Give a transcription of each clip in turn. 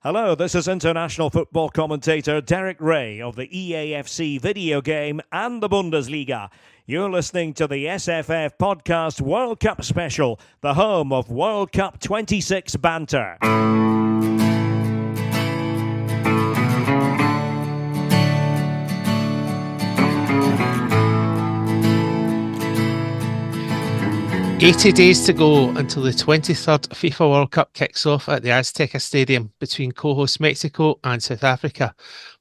Hello, this is international football commentator Derek Ray of the EAFC video game and the Bundesliga. You're listening to the SFF Podcast World Cup Special, the home of World Cup 26 banter. "80 days to go until the 23rd FIFA World Cup kicks off at the Azteca Stadium between co-host Mexico and South Africa.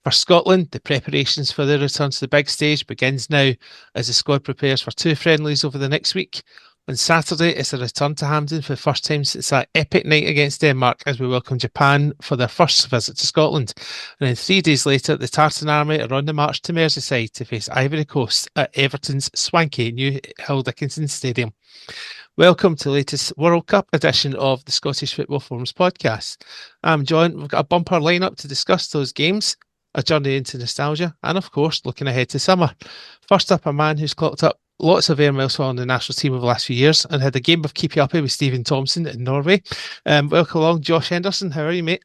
For Scotland, the preparations for their return to the big stage begins now as the squad prepares for two friendlies over the next week. On Saturday, it's a return to Hampden for the first time since that epic night against Denmark as we welcome Japan for their first visit to Scotland. And then 3 days later, the Tartan Army are on the march to Merseyside to face Ivory Coast at Everton's swanky new Dickinson Stadium. Welcome to the latest World Cup edition of the Scottish Football Forums podcast. I'm John. We've got a bumper lineup to discuss those games, a journey into nostalgia, and of course, looking ahead to summer. First up, a man who's clocked up lots of air miles for the national team over the last few years and had a game of keepy uppy with Stephen Thompson in Norway. Welcome along, Josh Henderson. How are you, mate?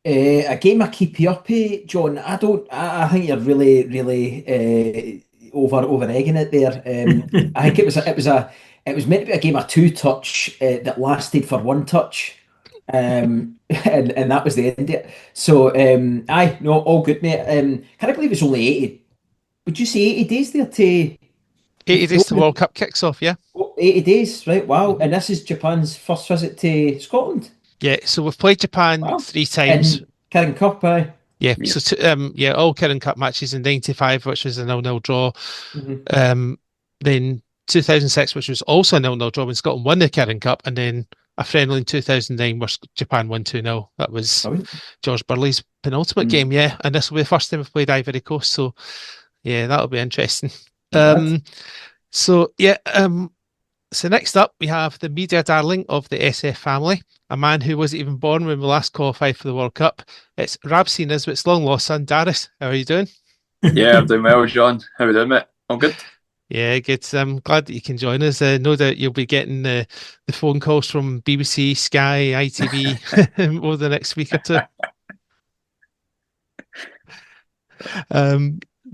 A game of keepy uppy, John. I think you're really over egging it there. I think it was meant to be a game of two touch that lasted for one touch. And that was the end of it. So all good, mate. Can I believe it's only 80? Would you say 80 days there to 80 days to the World Cup kicks off, yeah. 80 days, right? Wow. And this is Japan's first visit to Scotland. Yeah, so we've played Japan 3 times. In Kirin Cup, aye. Yeah, so all Kirin Cup matches in '95, which was a 0-0 draw. Mm-hmm. Then 2006, which was also a 0-0 draw when Scotland won the Kirin Cup, and then a friendly in 2009 where Japan won 2-0. That was George Burley's penultimate game, yeah. And this will be the first time we've played Ivory Coast, so yeah, that'll be interesting. So next up, we have the media darling of the SF family, a man who wasn't even born when we last qualified for the World Cup. It's Rabsy Nisbet's long-lost son, Daris. How are you doing? Yeah, I'm doing well, John. How are you doing, mate? I'm good. Yeah, good. I'm glad that you can join us. No doubt you'll be getting the phone calls from BBC, Sky, ITV over the next week or two.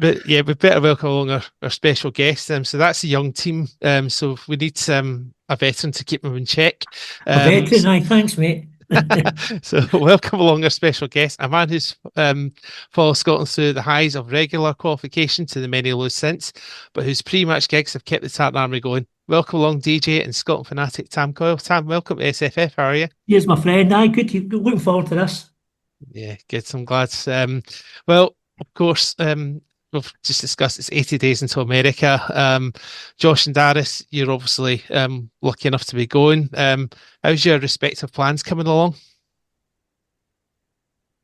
But yeah, we better welcome along our special guest. So that's a young team. So we need a veteran to keep them in check. A veteran, thanks, mate. So welcome along our special guest, a man who's followed Scotland through the highs of regular qualification to the many lows since, but whose pre-match gigs have kept the Tartan Army going. Welcome along, DJ and Scotland fanatic Tam Coyle. Tam, welcome to SFF. How are you? Here's my friend. Good. Looking forward to this. Yeah, good. I'm glad. Well, of course, we've just discussed it's 80 days until America. Josh and Daris, you're obviously lucky enough to be going. How's your respective plans coming along?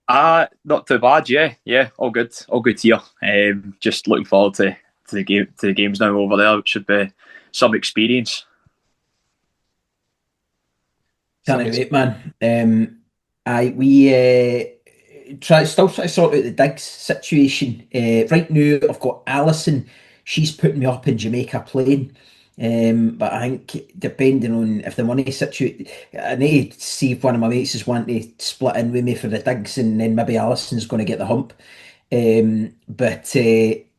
Not too bad, yeah, all good here. Just looking forward to the games now over there. It should be some experience. Can't wait, man. We still trying to sort out the digs situation. Right now, I've got Alison. She's putting me up in Jamaica playing. But I think depending on if the money situation, I need to see if one of my mates is wanting to split in with me for the digs, and then maybe Alison's going to get the hump. But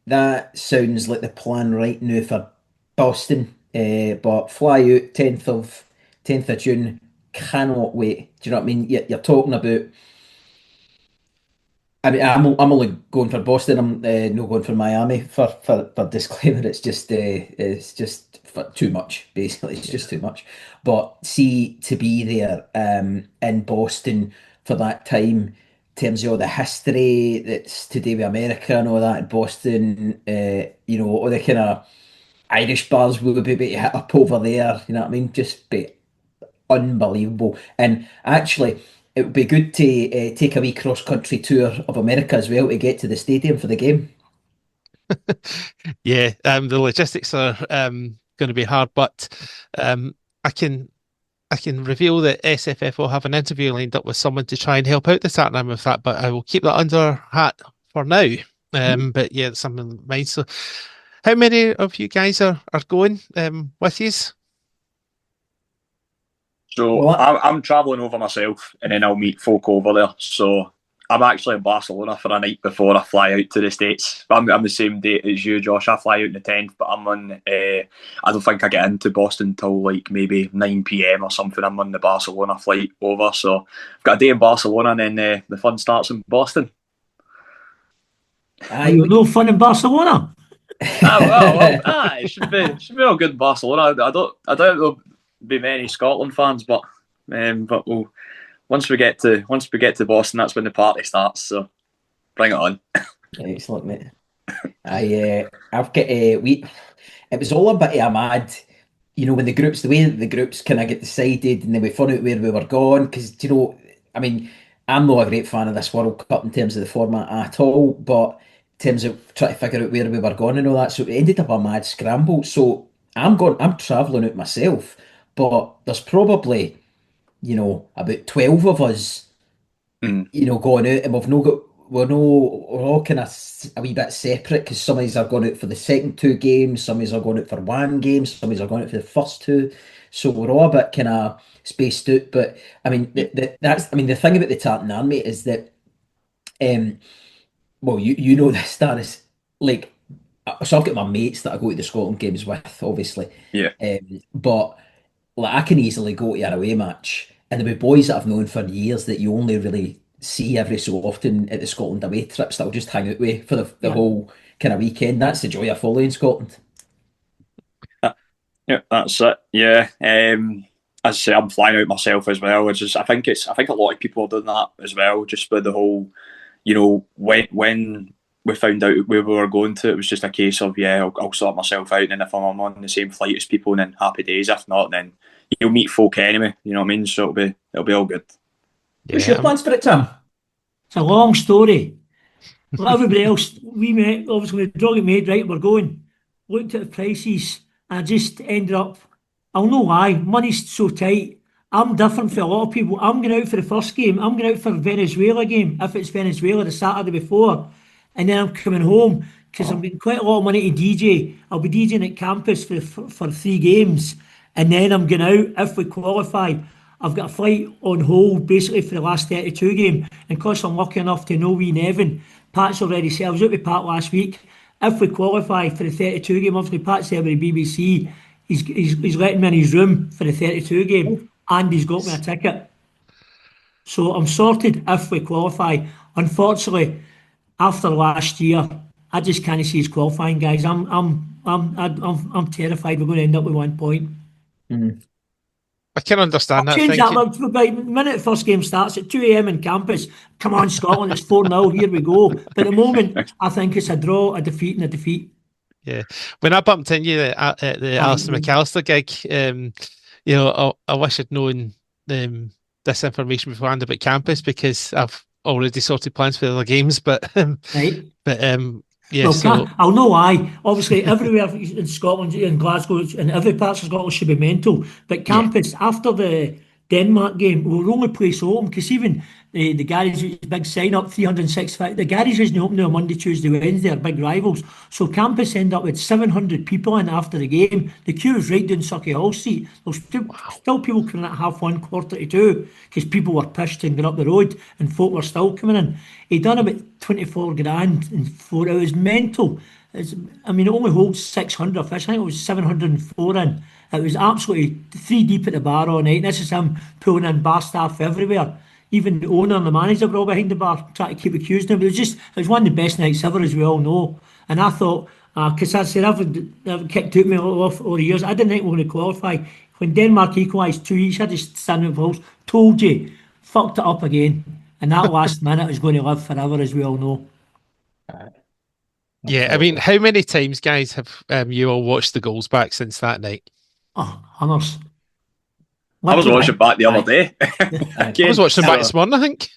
that sounds like the plan right now for Boston. But fly out 10th of June. Cannot wait. Do you know what I mean? You're talking about. I mean, I'm only going for Boston. I'm not going for Miami for disclaimer. It's just too much. Basically, it's just too much. But see, to be there in Boston for that time, in terms of all the history that's to do with America and all that in Boston, all the kind of Irish bars we would be able to hit up over there. You know what I mean? Just be unbelievable. And actually, it would be good to take a wee cross-country tour of America as well to get to the stadium for the game. Yeah, the logistics are going to be hard, but I can reveal that SFF will have an interview lined up with someone to try and help out the Tartan Army with that, but I will keep that under hat for now. But yeah, it's something in mind. So how many of you guys are going with yous? So I'm travelling over myself, and then I'll meet folk over there. So I'm actually in Barcelona for a night before I fly out to the States. I'm the same date as you, Josh. I fly out on the 10th, but I'm on. I don't think I get into Boston till like maybe 9 p.m. or something. I'm on the Barcelona flight over, so I've got a day in Barcelona, and then the fun starts in Boston. You're no fun in Barcelona. It should be all good in Barcelona. I doubt there'll be many Scotland fans, but we'll. Once we get to Boston, that's when the party starts. So bring it on. Excellent, mate. I've got it was all a bit of a mad, when the way that the groups kind of get decided, and then we found out where we were going. Because I'm not a great fan of this World Cup in terms of the format at all, but in terms of trying to figure out where we were going and all that, so it ended up a mad scramble. So I'm travelling out myself, but there's probably about 12 of us, going out, and we're all kind of a wee bit separate, because some of us are going out for the second two games, some of us are going out for one game, some of us are going out for the first two, so we're all a bit kind of spaced out. But the thing about the Tartan Army is that, you know this, Daris, like, so I've got my mates that I go to the Scotland games with, obviously, but like, I can easily go to an away match, and there'll be boys that I've known for years that you only really see every so often at the Scotland away trips that I'll just hang out with for the whole kind of weekend. That's the joy of following Scotland. Yeah, that's it. Yeah. As I say, I'm flying out myself as well, which is I think a lot of people are doing that as well, just with the whole, when we found out where we were going to, it was just a case of, I'll sort myself out, and if I'm on the same flight as people, then happy days. If not, then you'll meet folk anyway, you know what I mean? So it'll be all good. What's your plans for it, Tim? It's a long story. Like everybody else, we met, obviously, the draw got made, right, we're going. Looked at the prices, and I just ended up, I'll know why, money's so tight. I'm different for a lot of people. I'm going out for the first game. I'm going out for the Venezuela game, if it's Venezuela, the Saturday before. And then I'm coming home, because I'm getting quite a lot of money to DJ. I'll be DJing at campus for 3 games. And then I'm going out, if we qualify. I've got a flight on hold basically for the last 32 game. And because I'm lucky enough to know wee Nevin, Pat's already said, I was out with Pat last week. If we qualify for the 32 game, obviously Pat said with the BBC, he's letting me in his room for the 32 game, and he's got me a ticket. So I'm sorted if we qualify. Unfortunately, after last year, I just can't see us qualifying, guys. I'm terrified we're going to end up with 1 point. I can understand that. Change that. Look, the minute the first game starts at 2 a.m. in campus, come on, Scotland, it's 4-0, here we go. But at the moment, I think it's a draw, a defeat, and a defeat. Yeah. When I bumped into you at the Alistair McAllister gig, I wish I'd known this information beforehand about campus, because I've already sorted plans for the other games. But I'll know why. Obviously, everywhere in Scotland, in Glasgow, in every part of Scotland should be mental. But campus, after the Denmark game, we'll only play so open, because even the garage, big sign up, 365. The garage isn't open on Monday, Tuesday, Wednesday, are big rivals. So campus end up with 700 people in after the game. The queue was right down Sucky Hall Street. There's still people coming at 1:30, 1:45, because people were pushed and got up the road, and folk were still coming in. He done about 24 grand in 4 hours. Mental. It only holds 600 fish. I think it was 704 in. It was absolutely 3 deep at the bar all night. This is him pulling in bar staff everywhere. Even the owner and the manager were all behind the bar trying to keep accusing him. It was one of the best nights ever, as we all know. And I thought, because I said I've kicked out me off over the years, I didn't think we were going to qualify. When Denmark equalised 2 each, I just stand up house, told you, fucked it up again. And that last minute is going to live forever, as we all know. Yeah, how many times, guys, have you all watched the goals back since that night? Oh, hunters. I was watching back the other day. I was watching back this morning, I think.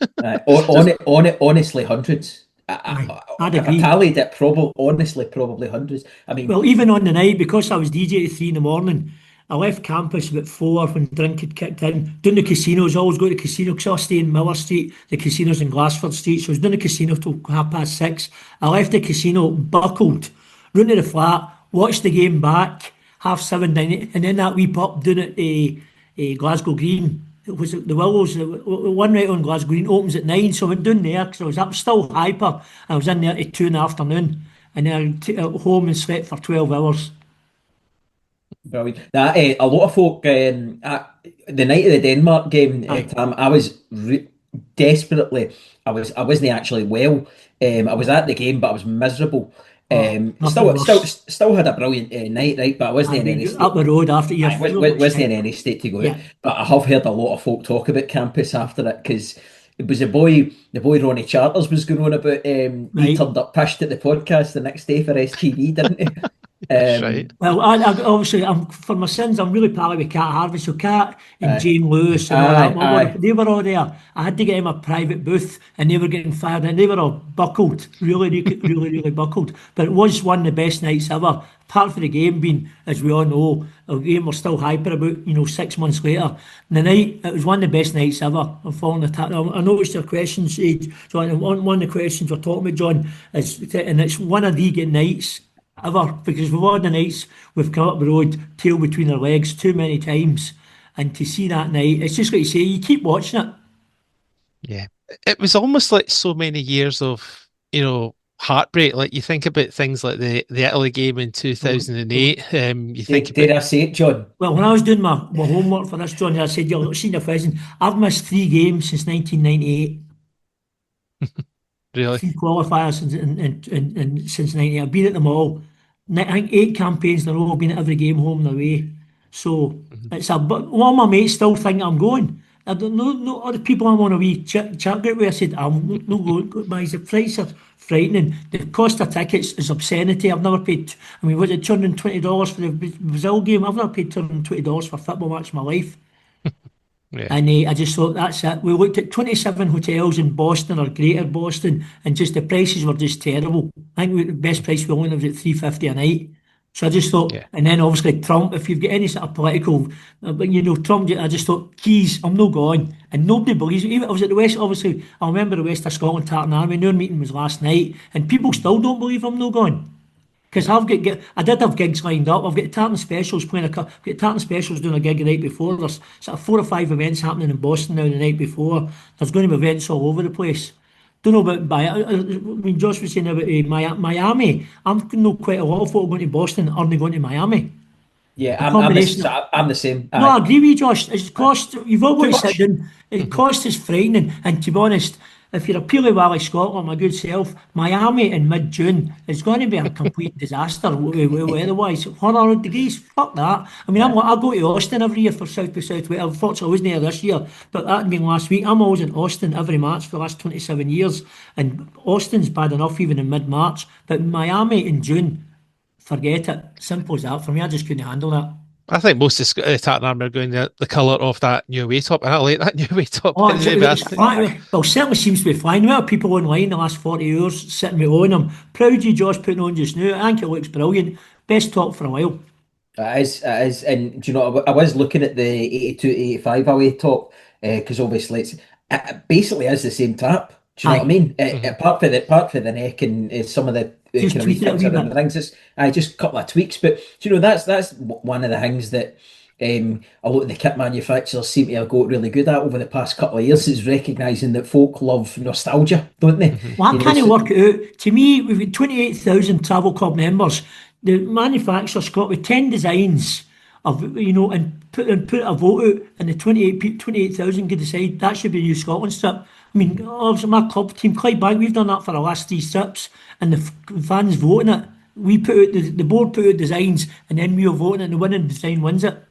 Honestly, hundreds. I'd agree. I tallied it, probably hundreds. Well, even on the night, because I was DJ at 3 in the morning, I left campus about 4 when drink had kicked in. Down the casinos, I always go to the casino, because I stay in Miller Street, the casino's in Glassford Street, so I was down the casino till 6:30. I left the casino buckled, round to the flat, watched the game back, 7:30, and then that wee pop down at the Glasgow Green. It was the Willows, the one right on Glasgow Green opens at 9, so I went down there because I was still hyper. I was in there at 2 in the afternoon, and then I at home and slept for 12 hours. Brilliant. That a lot of folk the night of the Denmark game, Tam, I was desperately. I wasn't actually well. I was at the game, but I was miserable. Still had a brilliant night, right? But I wasn't in any state. Up the road after you. Wasn't in any state to go out. But I have heard a lot of folk talk about campus after it, because it was the boy Ronnie Charters was going on about. He turned up pissed at the podcast the next day for STV, didn't he? That's right. Well, I obviously, for my sins, I'm really pally with Cat Harvey. So Cat and Jane Lewis and all that, they were all there. I had to get him a private booth, and they were getting fired, and they were all buckled, really buckled. But it was one of the best nights ever. Apart from the game being, as we all know, a game we're still hyper about, 6 months later. And the night, it was one of the best nights ever. I'm following the I noticed your questions, John. One of the questions we're talking about, John, and it's one of the good nights ever, because we've had the nights we've come up the road, tail between our legs too many times, and to see that night, it's just like you say, you keep watching it. Yeah, it was almost like so many years of heartbreak. Like, you think about things like the Italy game in 2008. You think did I say it, John? Well, when I was doing my homework for this, John, I said, you're senior president, I've missed 3 games since 1998. Really? 3 qualifiers since 98. I've been at them all. I think 8 campaigns in a row. I've been at every game home and away. So it's but all my mates still think I'm going. I don't know. No other people I'm on a wee chat group with. I said I'm no going. The prices are frightening. The cost of tickets is obscenity. I've never paid. I mean, was it $220 for the Brazil game? I've never paid $220 for a football match in my life. Yeah. And I just thought, that's it. We looked at 27 hotels in Boston or Greater Boston, and just the prices were just terrible. I think the best price we owned was at $350 a night. So I just thought, and then obviously Trump, if you've got any sort of political, Trump, I just thought, geez, I'm not going. And nobody believes it. Even I was at the West, obviously, I remember the West of Scotland Tartan Army, their meeting was last night, and people still don't believe I'm not going. Because I did have gigs lined up. I've got Tartan Specials I've got Tartan Specials doing a gig the night before. There's sort of 4 or 5 events happening in Boston now the night before. There's going to be events all over the place. Don't know about when Josh was saying about Miami. I've known quite a lot of folk going to Boston aren't going to Miami. Yeah, I'm the same. No, I agree with you, Josh. It's cost. You've all got to sit down. The cost is frightening, and to be honest, if you're a Peely Valley Scotland, my good self, Miami in mid-June is going to be a complete disaster weather-wise. 100 degrees, fuck that. I mean, I go to Austin every year for South by Southwest. Unfortunately, I wasn't there this year, but that had been last week. I'm always in Austin every March for the last 27 years, and Austin's bad enough even in mid-March, but Miami in June, forget it. Simple as that. For me, I just couldn't handle that. I think most of the Tartan Army are going the colour of that new away top, and I like that new away top. Well, it certainly seems to be flying. There are people online the last 40 hours sitting with on them. Proud of you, Josh, putting on just now. I think it looks brilliant. Best top for a while. It is. And do you know, I was looking at the 82-85 away top, because obviously it basically is the same tap. Do you know what I mean? Apart from the neck and some of the kind of things around the rings, it's just a couple of tweaks. But do you know, that's one of the things that a lot of the kit manufacturers seem to have got really good at over the past couple of years, is recognising that folk love nostalgia, don't they? Well, I can't work it out. To me, we've got 28,000 Travel Club members. The manufacturer's got with 10 designs of, and put a vote out, and the 28,000 could decide that should be a new Scotland strip. I mean, obviously my club team, Clydebank, we've done that for the last 3 strips, and the fans voting it. We put out the board put out designs, and then we are voting it, and the winning design wins it.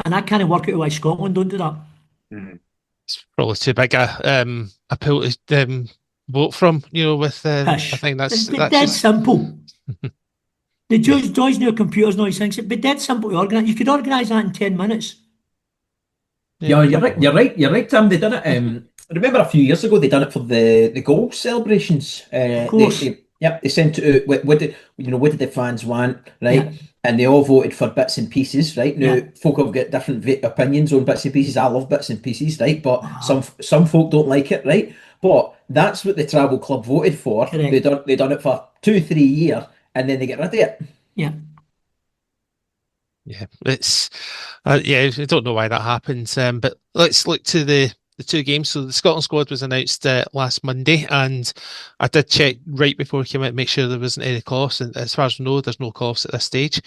And I can't work out why Scotland don't do that. It's probably too big a pool to vote from, with I think that's dead simple. The joys new computers and all these things, it'd be dead simple to organise. You could organise that in 10 minutes. Yeah, you're right, Tim. They done it. I remember a few years ago they done it for the goal celebrations. Of course. They sent it out. What did the fans want, right? Yeah. And they all voted for bits and pieces, right? Now, folk have got different opinions on bits and pieces. I love bits and pieces, right? But some folk don't like it, right? But that's what the Travel Club voted for. Correct. They done it for 2-3 years, and then they get rid of it. Yeah. Yeah, it's I don't know why that happens. But let's look to the two games. So the Scotland squad was announced last Monday, and I did check right before we came out to make sure there wasn't any call-offs. And as far as we know, there's no call-offs at this stage.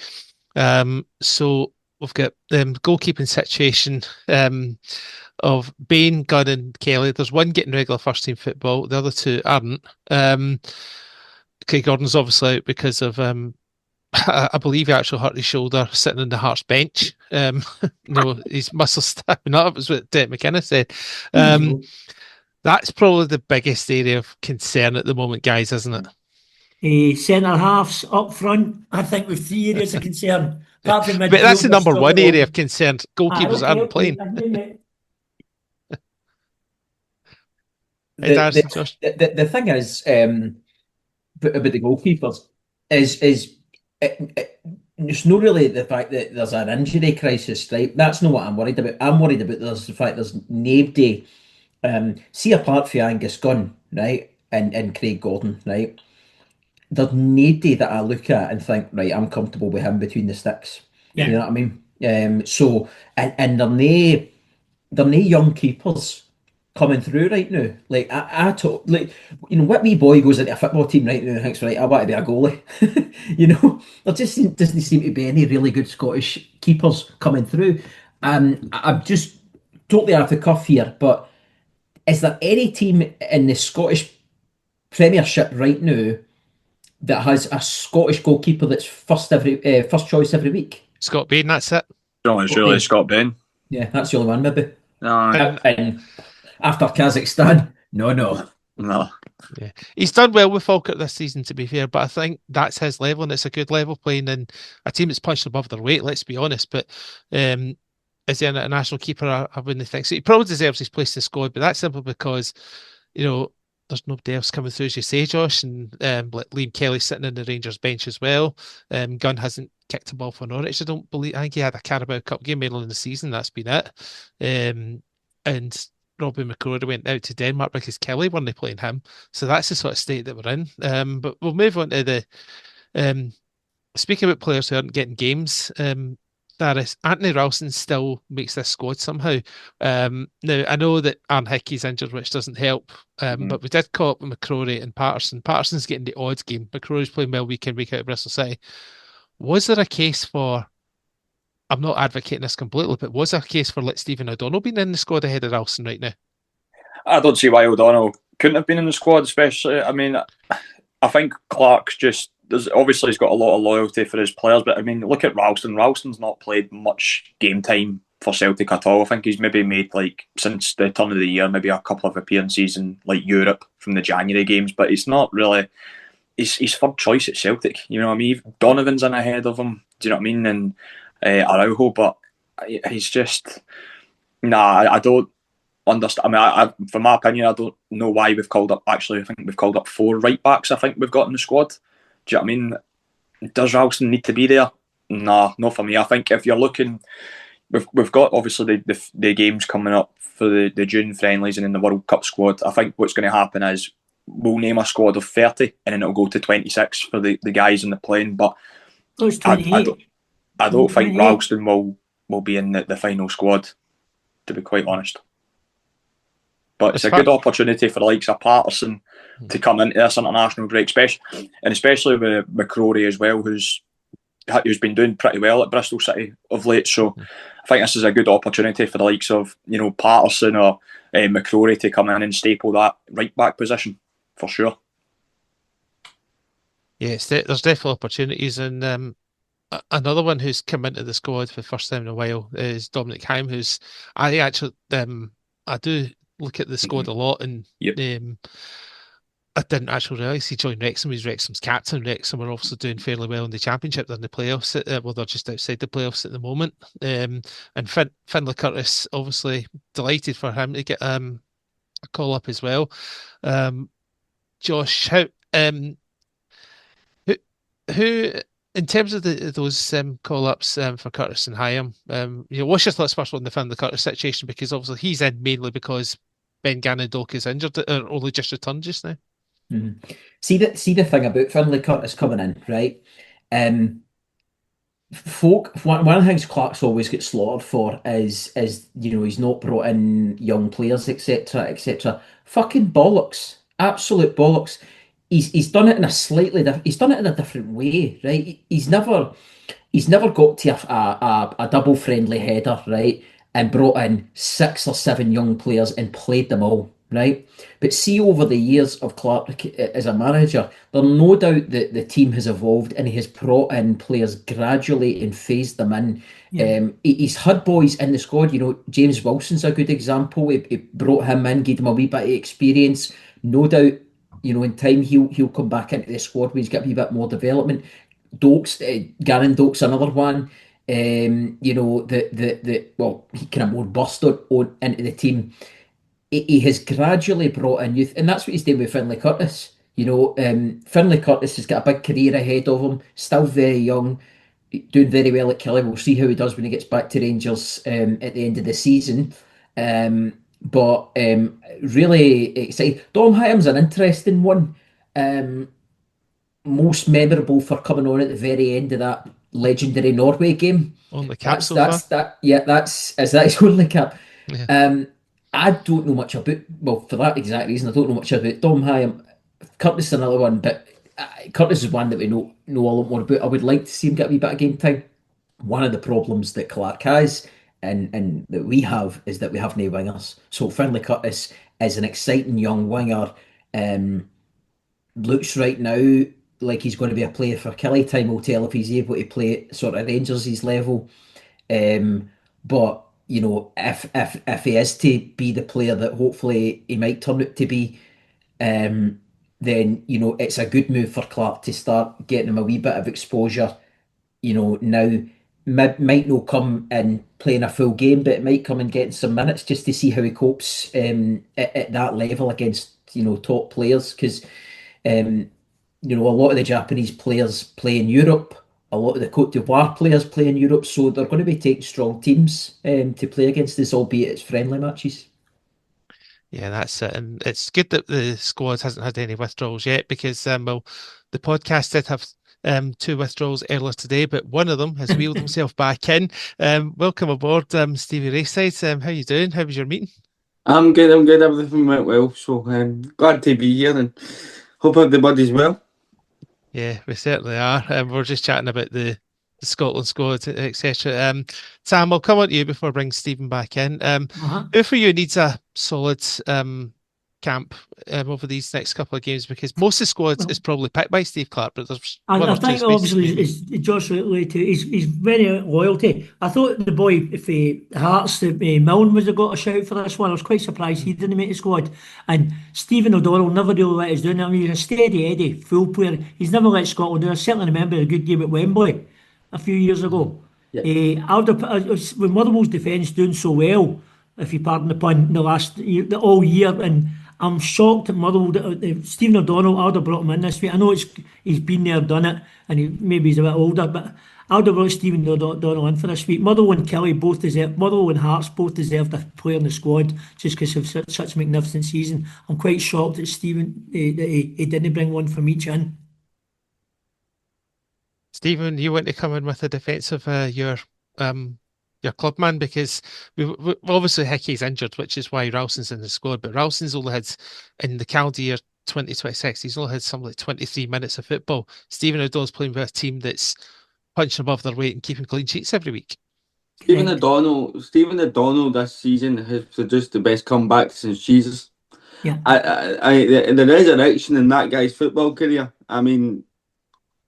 So we've got goalkeeping situation of Bain, Gunn, and Kelly. There's one getting regular first team football. The other two aren't. Craig Gordon's obviously out because of I believe he actually hurt his shoulder sitting on the Hearts bench. His muscles snapping up is what McKenna said. That's probably the biggest area of concern at the moment, guys, isn't it? Centre halves up front, I think, with 3 areas of concern. Apart from but that's the number one area of concern. Goalkeepers aren't playing. The thing is, about the goalkeepers is it's not really the fact that there's an injury crisis, right? That's not what I'm worried about. I'm worried about the fact there's nobody. See, apart from Angus Gunn, right, and Craig Gordon, right, there's nobody that I look at and think, right, I'm comfortable with him between the sticks. Yeah. You know what I mean? So and they're no young keepers coming through right now. Like what wee boy goes into a football team right now and thinks, right, I want to be a goalie. There just doesn't seem to be any really good Scottish keepers coming through. I'm just totally off the cuff here, but is there any team in the Scottish Premiership right now that has a Scottish goalkeeper that's first choice every week? Scott Bain, that's it. No, it's really Scott Bain. Yeah, that's the only one, maybe. No. And after Kazakhstan, no. Yeah, he's done well with Falkirk this season, to be fair, but I think that's his level, and it's a good level playing in a team that's punched above their weight, let's be honest. But is he an international keeper? I wouldn't think so. He probably deserves his place in the squad, but that's simply because, there's nobody else coming through, as you say, Josh, and Liam Kelly sitting in the Rangers bench as well. Gunn hasn't kicked a ball for Norwich. I think he had a Carabao Cup game earlier in the season. That's been it. And Robbie McCrory went out to Denmark because Kelly weren't playing him. So that's the sort of state that we're in. But we'll move on to the speaking about players who aren't getting games. Daris, Anthony Ralston still makes this squad somehow. Now, I know that Aaron Hickey's injured, which doesn't help, but we did call up with McCrory and Patterson. Patterson's getting the odds game. McCrory's playing well week in, week out at Bristol City. Was there a case for, I'm not advocating this completely, but was there a case for Stephen O'Donnell being in the squad ahead of Ralston right now? I don't see why O'Donnell couldn't have been in the squad, especially. I mean, I think Clark's just, obviously he's got a lot of loyalty for his players, but I mean, look at Ralston. Ralston's not played much game time for Celtic at all. I think he's maybe made, since the turn of the year, maybe a couple of appearances in Europe from the January games, but it's not really, he's third choice at Celtic. You know what I mean? Donovan's in ahead of him, do you know what I mean? And Araujo, but he's just, I don't understand. I mean, from my opinion, I don't know why we've called up, actually, I think we've called up 4 right backs, I think we've got in the squad. Do you know what I mean? Does Ralston need to be there? Nah, not for me. I think if you're looking, we've got obviously the games coming up for the June friendlies and in the World Cup squad. I think what's going to happen is we'll name a squad of 30 and then it'll go to 26 for the guys in the plane. But I don't think Ralston will be in the final squad, to be quite honest. But it's a good opportunity for the likes of Patterson to come into this international break, especially with McCrory as well, who's been doing pretty well at Bristol City of late. So I think this is a good opportunity for the likes of Patterson or McCrory to come in and staple that right back position for sure. Yes, there's definitely opportunities, and another one who's come into the squad for the first time in a while is Dominic Heim, who's I do look at the squad a lot, and I didn't actually realise he joined Wrexham. He's Wrexham's captain. Wrexham are also doing fairly well in the Championship. They're in the playoffs. They're just outside the playoffs at the moment. And Finlay Curtis, obviously delighted for him to get a call up as well. Josh, who in terms of those call ups for Curtis and Hyam, what's your thoughts first on the Finlay Curtis situation? Because obviously he's in mainly because Ben Gannon-Doak is injured, or only just returned just now. See the thing about Finlay Curtis coming in, right? One of the things Clark's always gets slaughtered for is he's not brought in young players, etc., etc. Fucking bollocks, absolute bollocks. He's done it in a he's done it in a different way, right? He's never got to a double friendly header, right? And brought in 6 or 7 young players and played them all, right? But see, over the years of Clark as a manager, there's no doubt that the team has evolved and he has brought in players gradually and phased them in. Yeah. He's had boys in the squad. James Wilson's a good example. He brought him in, gave him a wee bit of experience. No doubt, in time he'll come back into the squad when he's got a wee bit more development. Dokes, Garen Dokes, another one. He kind of more burst on into the team. He has gradually brought in youth, and that's what he's doing with Finlay Curtis. Finlay Curtis has got a big career ahead of him, still very young, doing very well at Killie. We'll see how he does when he gets back to Rangers at the end of the season. But really excited. Dom Hyam's an interesting one. Most memorable for coming on at the very end of that legendary Norway game. Only cap That's so that's far. that. Yeah, that's his only cap. Yeah. I don't know much about. Well, for that exact reason, I don't know much about Dom Hyam. Curtis is another one, but Curtis is one that we know a lot more about. I would like to see him get a wee bit of game time. One of the problems that Clark has and that we have is that we have no wingers. So Finlay Curtis is an exciting young winger. Looks right now like he's going to be a player for Killie. Time will tell if he's able to play at sort of Rangers' level. But if he is to be the player that hopefully he might turn out to be, then it's a good move for Clark to start getting him a wee bit of exposure. Now might not come in playing a full game, but it might come in getting some minutes just to see how he copes at that level against top players because. A lot of the Japanese players play in Europe. A lot of the Cote d'Ivoire players play in Europe, so they're going to be taking strong teams to play against us, albeit it's friendly matches. Yeah, that's it. And it's good that the squad hasn't had any withdrawals yet because, the podcast did have 2 withdrawals earlier today, but one of them has wheeled himself back in. Welcome aboard, Stevie Rayside. How you doing? How was your meeting? I'm good. Everything went well. So glad to be here and hope everybody's well. Yeah, we certainly are. We're just chatting about the Scotland squad, etc. Sam, I'll come on to you before I bring Stephen back in. Who for you needs a solid camp over these next couple of games? Because most of the squad is probably picked by Steve Clark, but there's one I or two think spaces. obviously is Josh Ridley too. He's very loyalty. I thought the boy, if Hearts, Milne was have got a shout for this one. I was quite surprised he didn't make the squad. And Stephen O'Donnell never really let us down. I mean, he's a steady Eddie, full player. He's never let Scotland down. I certainly remember a good game at Wembley a few years ago. When Motherwell's defence doing so well, if you pardon the pun, the last year, all year, and I'm shocked at Motherwell. Stephen O'Donnell, I would have brought him in this week. I know he's been there, done it, and maybe he's a bit older, but I would have brought Stephen O'Donnell in for this week. Motherwell and Motherwell and Hearts both deserved a player in the squad just because of such a magnificent season. I'm quite shocked that Stephen that he didn't bring one from each in. Stephen, you want to come in with a defence of your club man because we obviously Hickey's injured, which is why Ralston's in the squad. But Ralston's only had in the calendar year 2026, he's only had something like 23 minutes of football. Stephen O'Donnell's playing with a team that's punching above their weight and keeping clean sheets every week. Stephen O'Donnell this season has produced the best comeback since Jesus. Yeah, the resurrection in that guy's football career. I mean,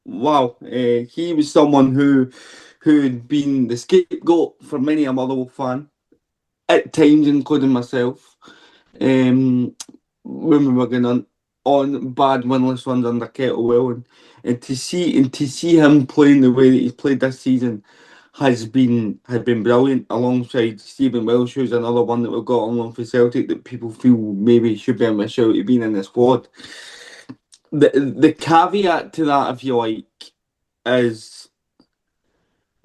wow, he was someone who had been the scapegoat for many a Motherwell fan, at times including myself, when we were going on bad winless runs under Kettlewell, and to see him playing the way that he's played this season has been brilliant. Alongside Stephen Welsh, who's another one that we've got on loan for Celtic that people feel maybe should be in a shout to being in the squad. The caveat to that, if you like, is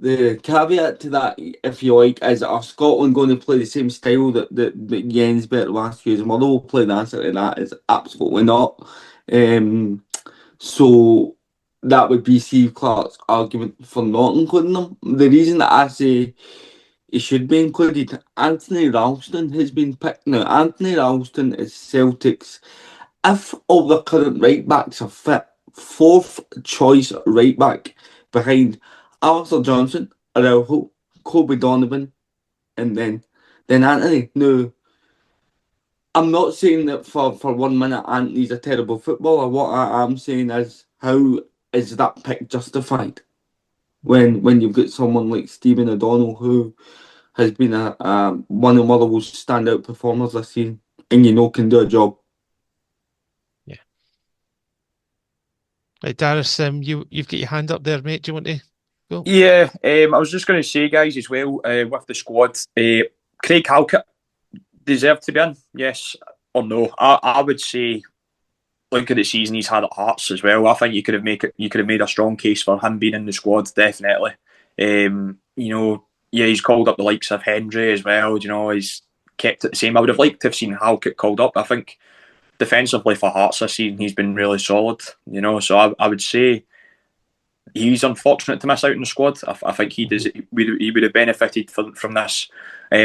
are Scotland going to play the same style that Jens beat last year's Motherwell play? The answer to that is absolutely not. So that would be Steve Clarke's argument for not including them. The reason that I say he should be included, Anthony Ralston has been picked. Now, Anthony Ralston is Celtic's, if all the current right backs are fit, fourth choice right back behind Alistair Johnson, Araujo, Kobe Donovan, and then Anthony. Now, I'm not saying that for 1 minute Anthony's a terrible footballer. What I am saying is, how is that pick justified when you've got someone like Stephen O'Donnell who has been a one of Motherwell's standout performers this season, and can do a job. Yeah. Right, Daris, you've got your hand up there, mate. Do you want to go? Yeah, I was just going to say, guys, as well, with the squad, Craig Halkett deserved to be in, yes or no? I would say, look at the season he's had at Hearts as well. I think you could have made a strong case for him being in the squad, definitely. Yeah, he's called up the likes of Hendry as well. He's kept it the same. I would have liked to have seen Halkett called up. I think defensively for Hearts this season, he's been really solid. So I would say he's unfortunate to miss out in the squad. I think he would have benefited from this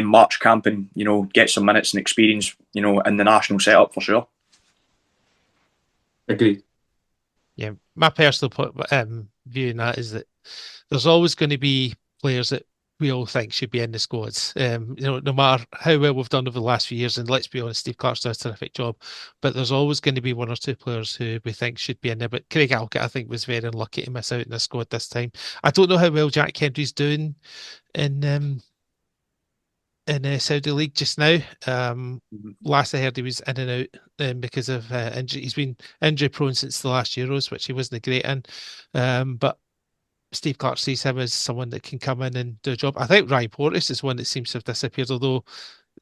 March camp and get some minutes and experience in the national setup for sure. Agreed. Yeah, my personal view in that is that there's always going to be players that we all think should be in the squads. No matter how well we've done over the last few years, and let's be honest, Steve Clarke's done a terrific job, but there's always going to be one or two players who we think should be in there. But Craig Halkett, I think, was very unlucky to miss out in the squad this time. I don't know how well Jack Hendry's doing in Saudi League just now. Last I heard, he was in and out because of injury. He's been injury prone since the last Euros, which he wasn't great in. But Steve Clarke sees him as someone that can come in and do a job. I think Ryan Porteous is one that seems to have disappeared, although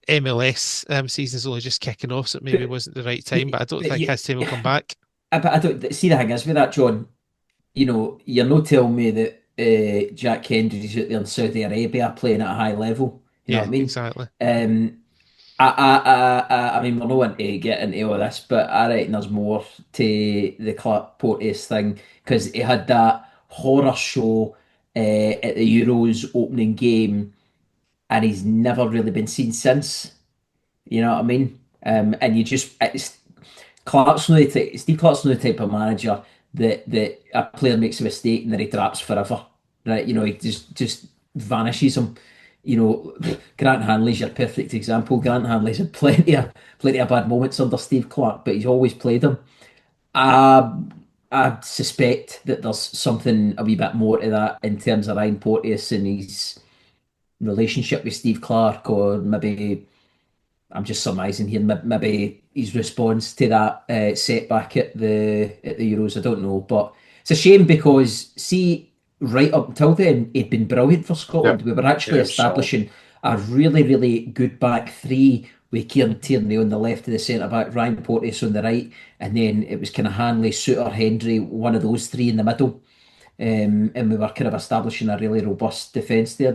MLS season's only just kicking off, so it maybe wasn't the right time. But I don't think his team will come back. But I don't see the thing is with that, John. You're not telling me that Jack Hendry's out there in Saudi Arabia playing at a high level. You know what I mean? Exactly. I mean, we're not going to get into all this, but I reckon there's more to the Clarke Porteous thing because he had that horror show at the Euros opening game, and he's never really been seen since. You know what I mean? And Steve Clarke's not the type of manager that a player makes a mistake and then he traps forever, right? He just vanishes him. Grant Hanley's your perfect example. Grant Hanley's had plenty of bad moments under Steve Clarke, but he's always played him. I suspect that there's something a wee bit more to that in terms of Ryan Porteous and his relationship with Steve Clarke, or maybe I'm just surmising here. Maybe his response to that setback at the Euros. I don't know, but it's a shame because right up until then he'd been brilliant for Scotland. Yeah. We were actually establishing a really, really good back three with Kieran Tierney on the left of the centre back, Ryan Porteous on the right, and then it was kind of Hanley, Suter, Hendry, one of those three in the middle, and we were kind of establishing a really robust defence there.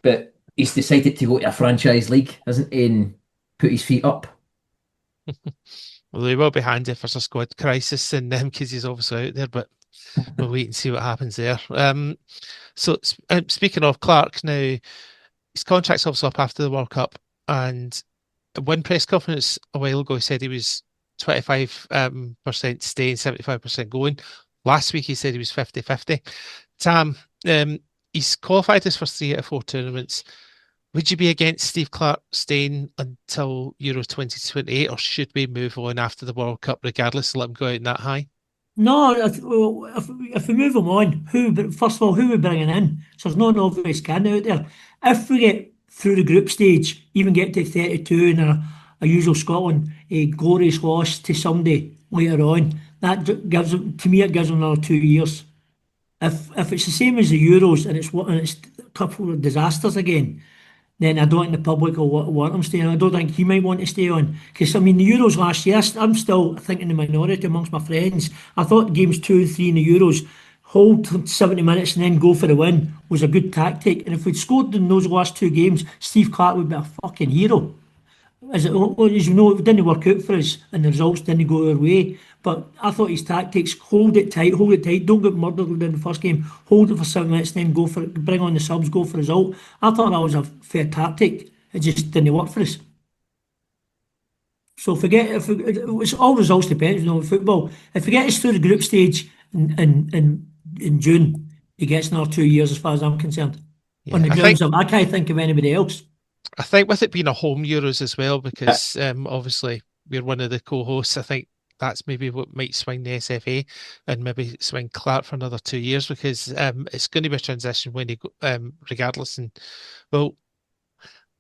But he's decided to go to a franchise league, hasn't he, and put his feet up. Well, they will be handy if there's a squad crisis in them because he's obviously out there, but we'll wait and see what happens there. So speaking of Clarke, now his contract's obviously up after the World Cup, and one press conference a while ago he said he was 25% staying, 75% going. Last week he said he was 50-50. Tam, he's qualified his first 3 out of 4 tournaments. Would you be against Steve Clarke staying until Euro 2028, or should we move on after the World Cup regardless and let him go out in that high? No, if we move him on, first of all, who are we bringing in? So there's no obvious candidate out there. If we get through the group stage, even get to 32 and a usual Scotland, a glorious loss to somebody later on, that gives them, to me, it gives them another 2 years. If it's the same as the Euros and it's a couple of disasters again, then I don't think the public will want him staying on. I don't think he might want to stay on. Because, I mean, the Euros last year, I'm still thinking the minority amongst my friends. I thought games 2 and 3 in the Euros, hold 70 minutes and then go for the win, was a good tactic. And if we'd scored in those last 2 games, Steve Clarke would be a fucking hero. As you know, it didn't work out for us and the results didn't go our way. But I thought his tactics, hold it tight, don't get murdered in the first game, hold it for 7 minutes, then go for it, bring on the subs, go for the result. I thought that was a fair tactic. It just didn't work for us. So it's all results dependent, football. If we get us through the group stage in June, he gets another 2 years as far as I'm concerned. Yeah, On the grounds of, I can't think of anybody else. I think with it being a home Euros as well, because obviously we're one of the co-hosts, I think that's maybe what might swing the SFA and maybe swing Clark for another 2 years, because it's going to be a transition when he regardless. And well,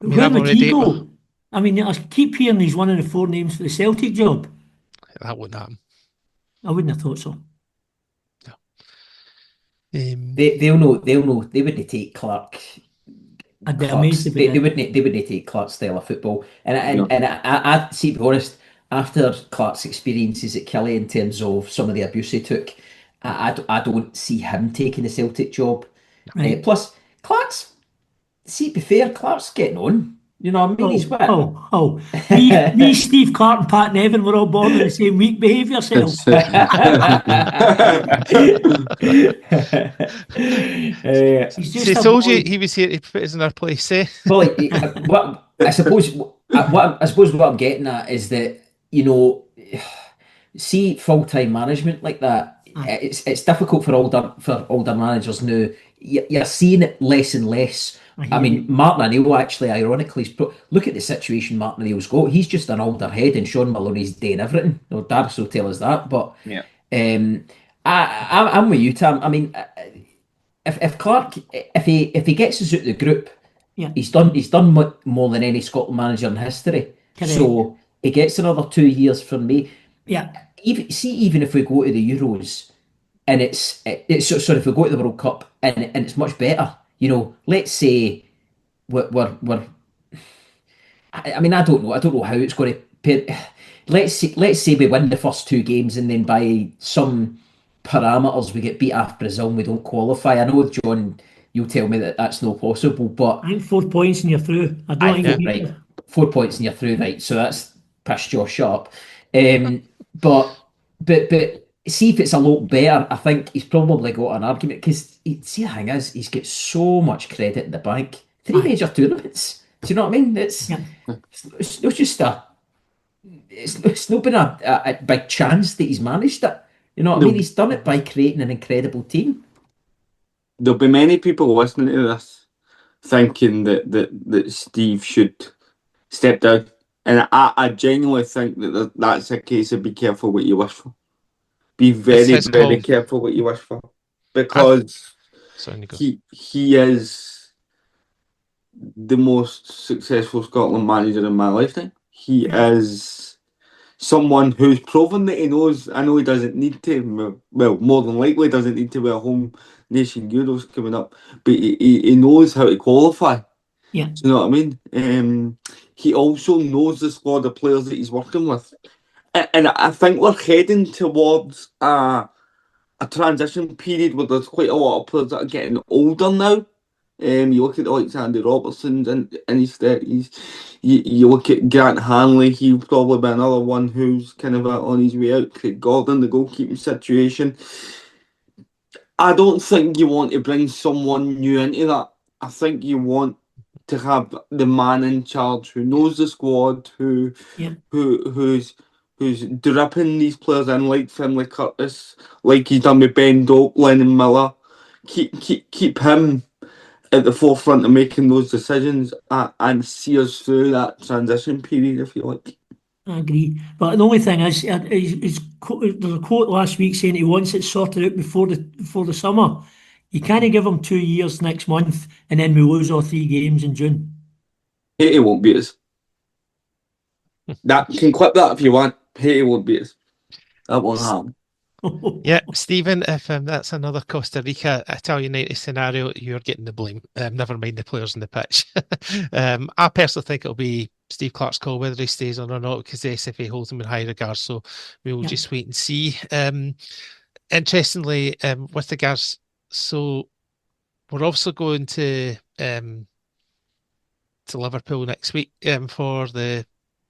I mean, Where would he go? I mean, I keep hearing he's one of the 4 names for the Celtic job. That wouldn't happen. I wouldn't have thought so. No. They'll know. They wouldn't take Clark. I'd be amazed if they wouldn't take Clark's style of football. And I see, to be honest, after Clark's experiences at Kelly in terms of some of the abuse he took, I don't see him taking the Celtic job. Right. Plus, to be fair, Clark's getting on. You know what I mean? He's what? Me, Steve Clark and Pat Nevin were all born in the same week. Behave yourself. He told you he was here to put us in our place, eh? Well, I suppose what I'm getting at is that, see full-time management like that, it's difficult for older managers now. You're seeing it less and less. I mean, Martin O'Neill, actually, ironically, look at the situation Martin O'Neill's got. He's just an older head, and Sean Maloney's doing everything. Or Daris will tell us that. But yeah, I'm with you, Tam. I mean, if Clark, if he gets us out of the group, he's done more than any Scotland manager in history. Correct. So he gets another 2 years from me. Yeah. Even if we go to the Euros, and it's sorry, if we go to the World Cup, and it's much better. Let's say we're I mean, I don't know how it's going to pair. Let's say we win the first 2 games, and then by some parameters we get beat off Brazil and we don't qualify. I know, John, you'll tell me that that's not possible, but I think 4 points and you're through. I don't think right. 4 points and you're through, right? So that's pissed your sharp. But see if it's a lot better. I think he's probably got an argument, because see, the thing is, he's got so much credit in the bank. 3 major tournaments. Do you know what I mean? It's not just it's not been a big chance that he's managed it. You know what I mean? He's done it by creating an incredible team. There'll be many people listening to this thinking that Steve should step down, and I genuinely think that that's a case of be careful what you wish for. Be very, very careful what you wish for, because he is the most successful Scotland manager in my lifetime. He is someone who's proven that he knows. I know he doesn't need to. Well, more than likely doesn't need to be a home nation Euros coming up, but he knows how to qualify. Yeah, do you know what I mean? He also knows the squad of players that he's working with. And I think we're heading towards a transition period where there's quite a lot of players that are getting older now. You look at like Andy Robertson's in his 30s. You look at Grant Hanley, he'll probably be another one who's kind of on his way out. Craig Gordon, the goalkeeping situation. I don't think you want to bring someone new into that. I think you want to have the man in charge who knows the squad, who's dripping these players in, like Finlay Curtis, like he's done with Ben Doak, Lennon Miller. Keep him at the forefront of making those decisions and see us through that transition period, if you like. I agree. But the only thing is, there's a quote last week saying he wants it sorted out before the summer. You can't give him 2 years next month and then we lose all 3 games in June. Haiti won't beat us. That can clip that if you want. Haiti won't beat us. That won't happen. Yeah, Stephen, if that's another Costa Rica Italian United scenario, you're getting the blame. Never mind the players on the pitch. I personally think it'll be Steve Clark's call whether he stays on or not, because the SFA holds him in high regard. So we will just wait and see. Interestingly, with regards, so we're also going to Liverpool next week for the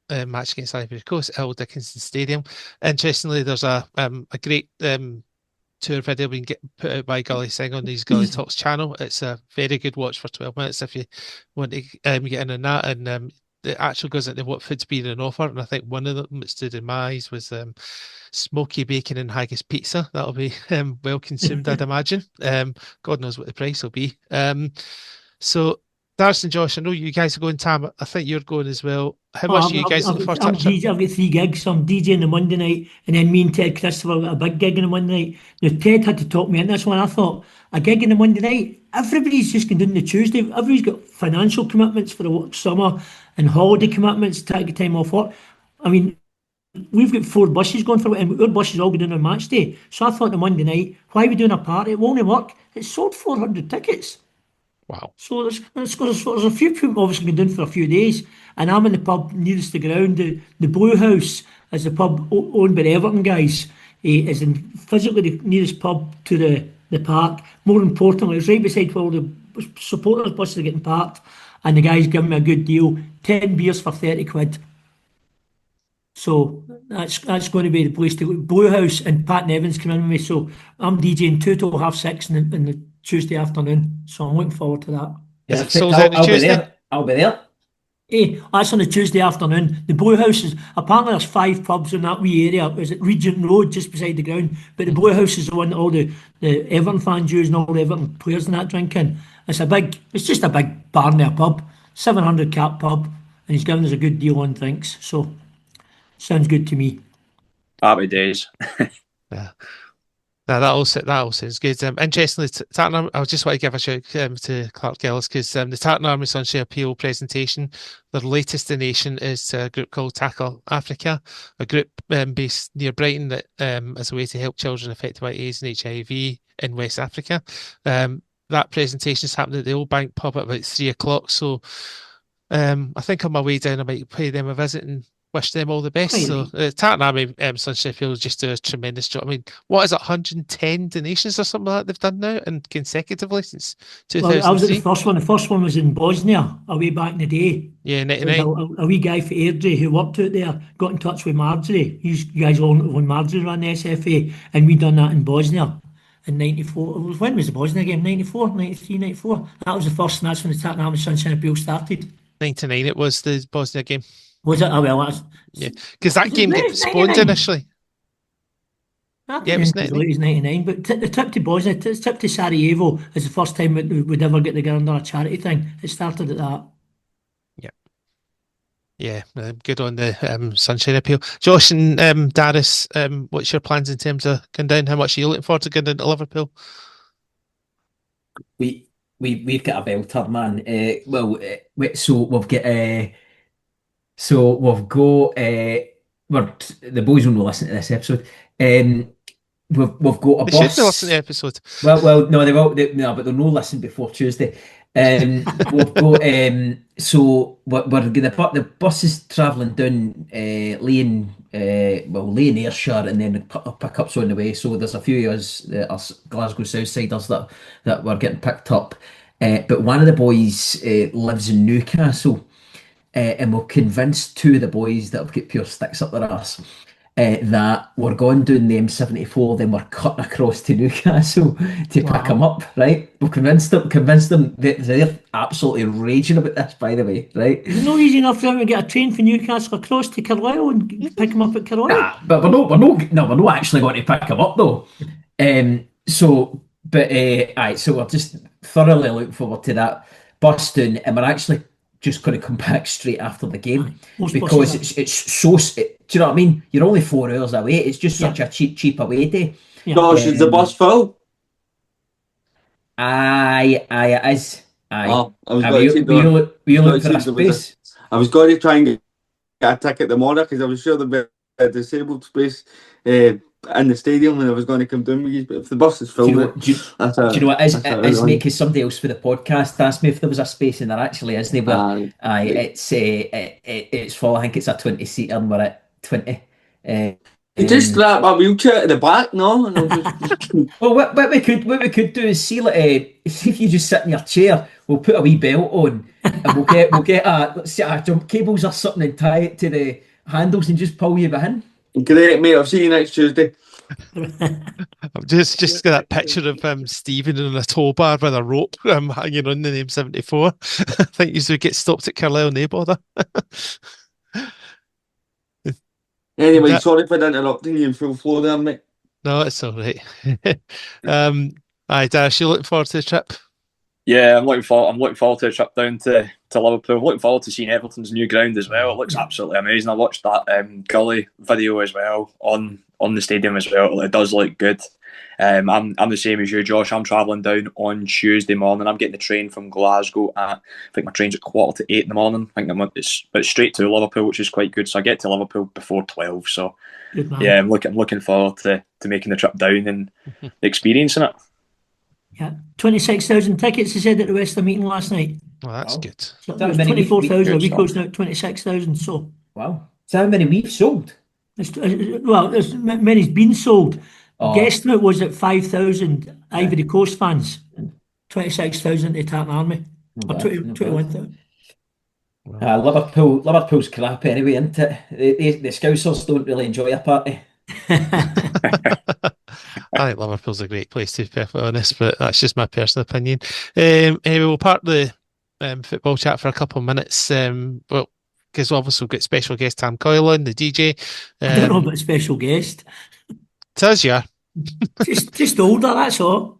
match against Ivory Coast at Old Dickinson Stadium. Interestingly, there's a great tour video being put out by Gully Singh on these Gully Talks channel. It's a very good watch for 12 minutes if you want to get in on that. And it actually goes into what food's being on offer. And I think one of them that stood in my eyes was smoky bacon and haggis pizza. That'll be well consumed, I'd imagine. God knows what the price will be. So, Daris and Josh, I know you guys are going. Tam, I think you're going as well. How much are you guys looking for? I've got 3 gigs. I'm DJing the Monday night, and then me and Ted Christopher got a big gig on the Monday night. Now, Ted had to talk me into this one. I thought, a gig on the Monday night, everybody's just going down the Tuesday. Everybody's got financial commitments for the summer and holiday commitments, take time off work. I mean, we've got 4 buses going for it, and our buses all go down on match day. So I thought the Monday night, why are we doing a party? It won't work. It sold 400 tickets. Wow. So there's a few people obviously going down for a few days, and I'm in the pub nearest the ground. The Blue House is the pub owned by the Everton guys. Is in physically the nearest pub to the park. More importantly, it's right beside where all the supporters buses are getting parked, and the guys giving me a good deal, 10 beers for 30 quid. So that's going to be the place to go. Blue House, and Pat Nevins coming in with me. So I'm DJing 2 till 6:30 in the Tuesday afternoon. So I'm looking forward to that. Is it sold out on Tuesday? I'll be there. Hey, that's on a Tuesday afternoon. The Blue House is, apparently there's 5 pubs in that wee area. Is it Regent Road, just beside the ground? But the Blue House is the one that all the Everton fans use, and all the Everton players and that drink in. It's just a big bar near pub, 700 cap pub, and he's giving us a good deal on drinks. So sounds good to me. Happy days. Yeah. No, that all sounds good. Interestingly, Tartan Army, I just want to give a shout to Clark Gillis, because the Tartan Army Sunshine Appeal presentation, their latest donation is to a group called Tackle Africa, a group based near Brighton that is a way to help children affected by AIDS and HIV in West Africa. That presentation is happening at the Old Bank pub at about 3 o'clock. So I think on my way down, I might pay them a visit and wish them all the best. Really? So Tartan Army Sunshine Appeal just do a tremendous job. I mean, what is it, 110 donations or something like that they've done now, and consecutively since 2003? Well, I was at the first one. The first one was in Bosnia, way back in the day. Yeah, 99. A wee guy for Airdrie who worked out there got in touch with Marjorie. You guys all know when Marjorie ran the SFA, and we done that in Bosnia in 94. When was the Bosnia game? 94, 93, 94? That was the first, and that's when the Tartan Army Sunshine Appeal started. 99 it was, the Bosnia game. Was it? Oh, well, that's... Yeah, because that game got postponed initially. Yeah, it was 99. But the trip to Bosnia, the trip to Sarajevo is the first time we'd ever get together under a charity thing. It started at that. Yeah, good on the Sunshine Appeal. Josh and Daris, what's your plans in terms of going down? How much are you looking forward to going down to Liverpool? We've got a belter, man. So we've got the boys won't listen to this episode. We've got a They bus. should listen to the episode. Well, no, they will. But they'll no listen before Tuesday. We've got so we're the bus is travelling down Lane Ayrshire, and then pickups on the way. So there's a few of us Glasgow Southsiders that were getting picked up. But one of the boys lives in Newcastle, and we've convinced 2 of the boys that have got pure sticks up their arse that we're going down the M74, then we're cutting across to Newcastle to pick them up, right? We've convinced them that they're absolutely raging about this, by the way, right? It's not easy enough for them to get a train from Newcastle across to Carlisle and pick them up at Carlisle. Nah, but we're not actually going to pick them up though. So we're just thoroughly looking forward to that bus down, and we're actually just going to come back straight after the game because it's so. Do you know what I mean? You're only 4 hours away. It's just such a cheap away day. Yeah. Gosh, is the bus full? Aye, it is. Aye. Oh, I was we look for a space. I was going to try and get a ticket tomorrow because I was sure there'd be a disabled space in the stadium, and I was going to come down with you. But if the bus is full, do you know what? As mate, because somebody else for the podcast asked me if there was a space, and there actually isn't. But it's full. I think it's a 20-seater, and we're at 20. You just strap my wheelchair to the back, no? Well, what we could do is see if you just sit in your chair, we'll put a wee belt on, And we'll get a jump cables or something and tie it to the handles and just pull you behind. Great, mate. I'll see you next Tuesday. I've just got that picture of Stephen in a tow bar with a rope hanging on the name 74. I think you would get stopped at Carlisle, no bother. Anyway, sorry for interrupting you in full flow there, mate. No, it's all right. Aye, Daris, you looking forward to the trip? Yeah, I'm looking forward to a trip down to Liverpool. I'm looking forward to seeing Everton's new ground as well. It looks absolutely amazing. I watched that Gully video as well on the stadium as well. It does look good. I'm the same as you, Josh. I'm travelling down on Tuesday morning. I'm getting the train from Glasgow at, I think my train's at 7:45 in the morning. I think it's straight to Liverpool, which is quite good. So I get to Liverpool before 12. So yeah, I'm looking forward to making the trip down and experiencing it. Yeah, 26,000 tickets, he said at the Western meeting last night. Well, that's good. So it was 24,000 a week, it's now 26,000. So wow, is that how many we've sold? There's many's been sold. Guesstimate was at 5,000 Ivory Coast fans, 26,000 to Tartan Army, or 21,000. Liverpool's crap anyway, isn't it? The Scousers don't really enjoy a party. I think Liverpool's a great place, to be perfectly honest, but that's just my personal opinion. Anyway, we'll park the football chat for a couple of minutes. Well, because obviously we've got special guest Tam Coyle on, the DJ. I don't know about special guest. It is, yeah. just older, that's all.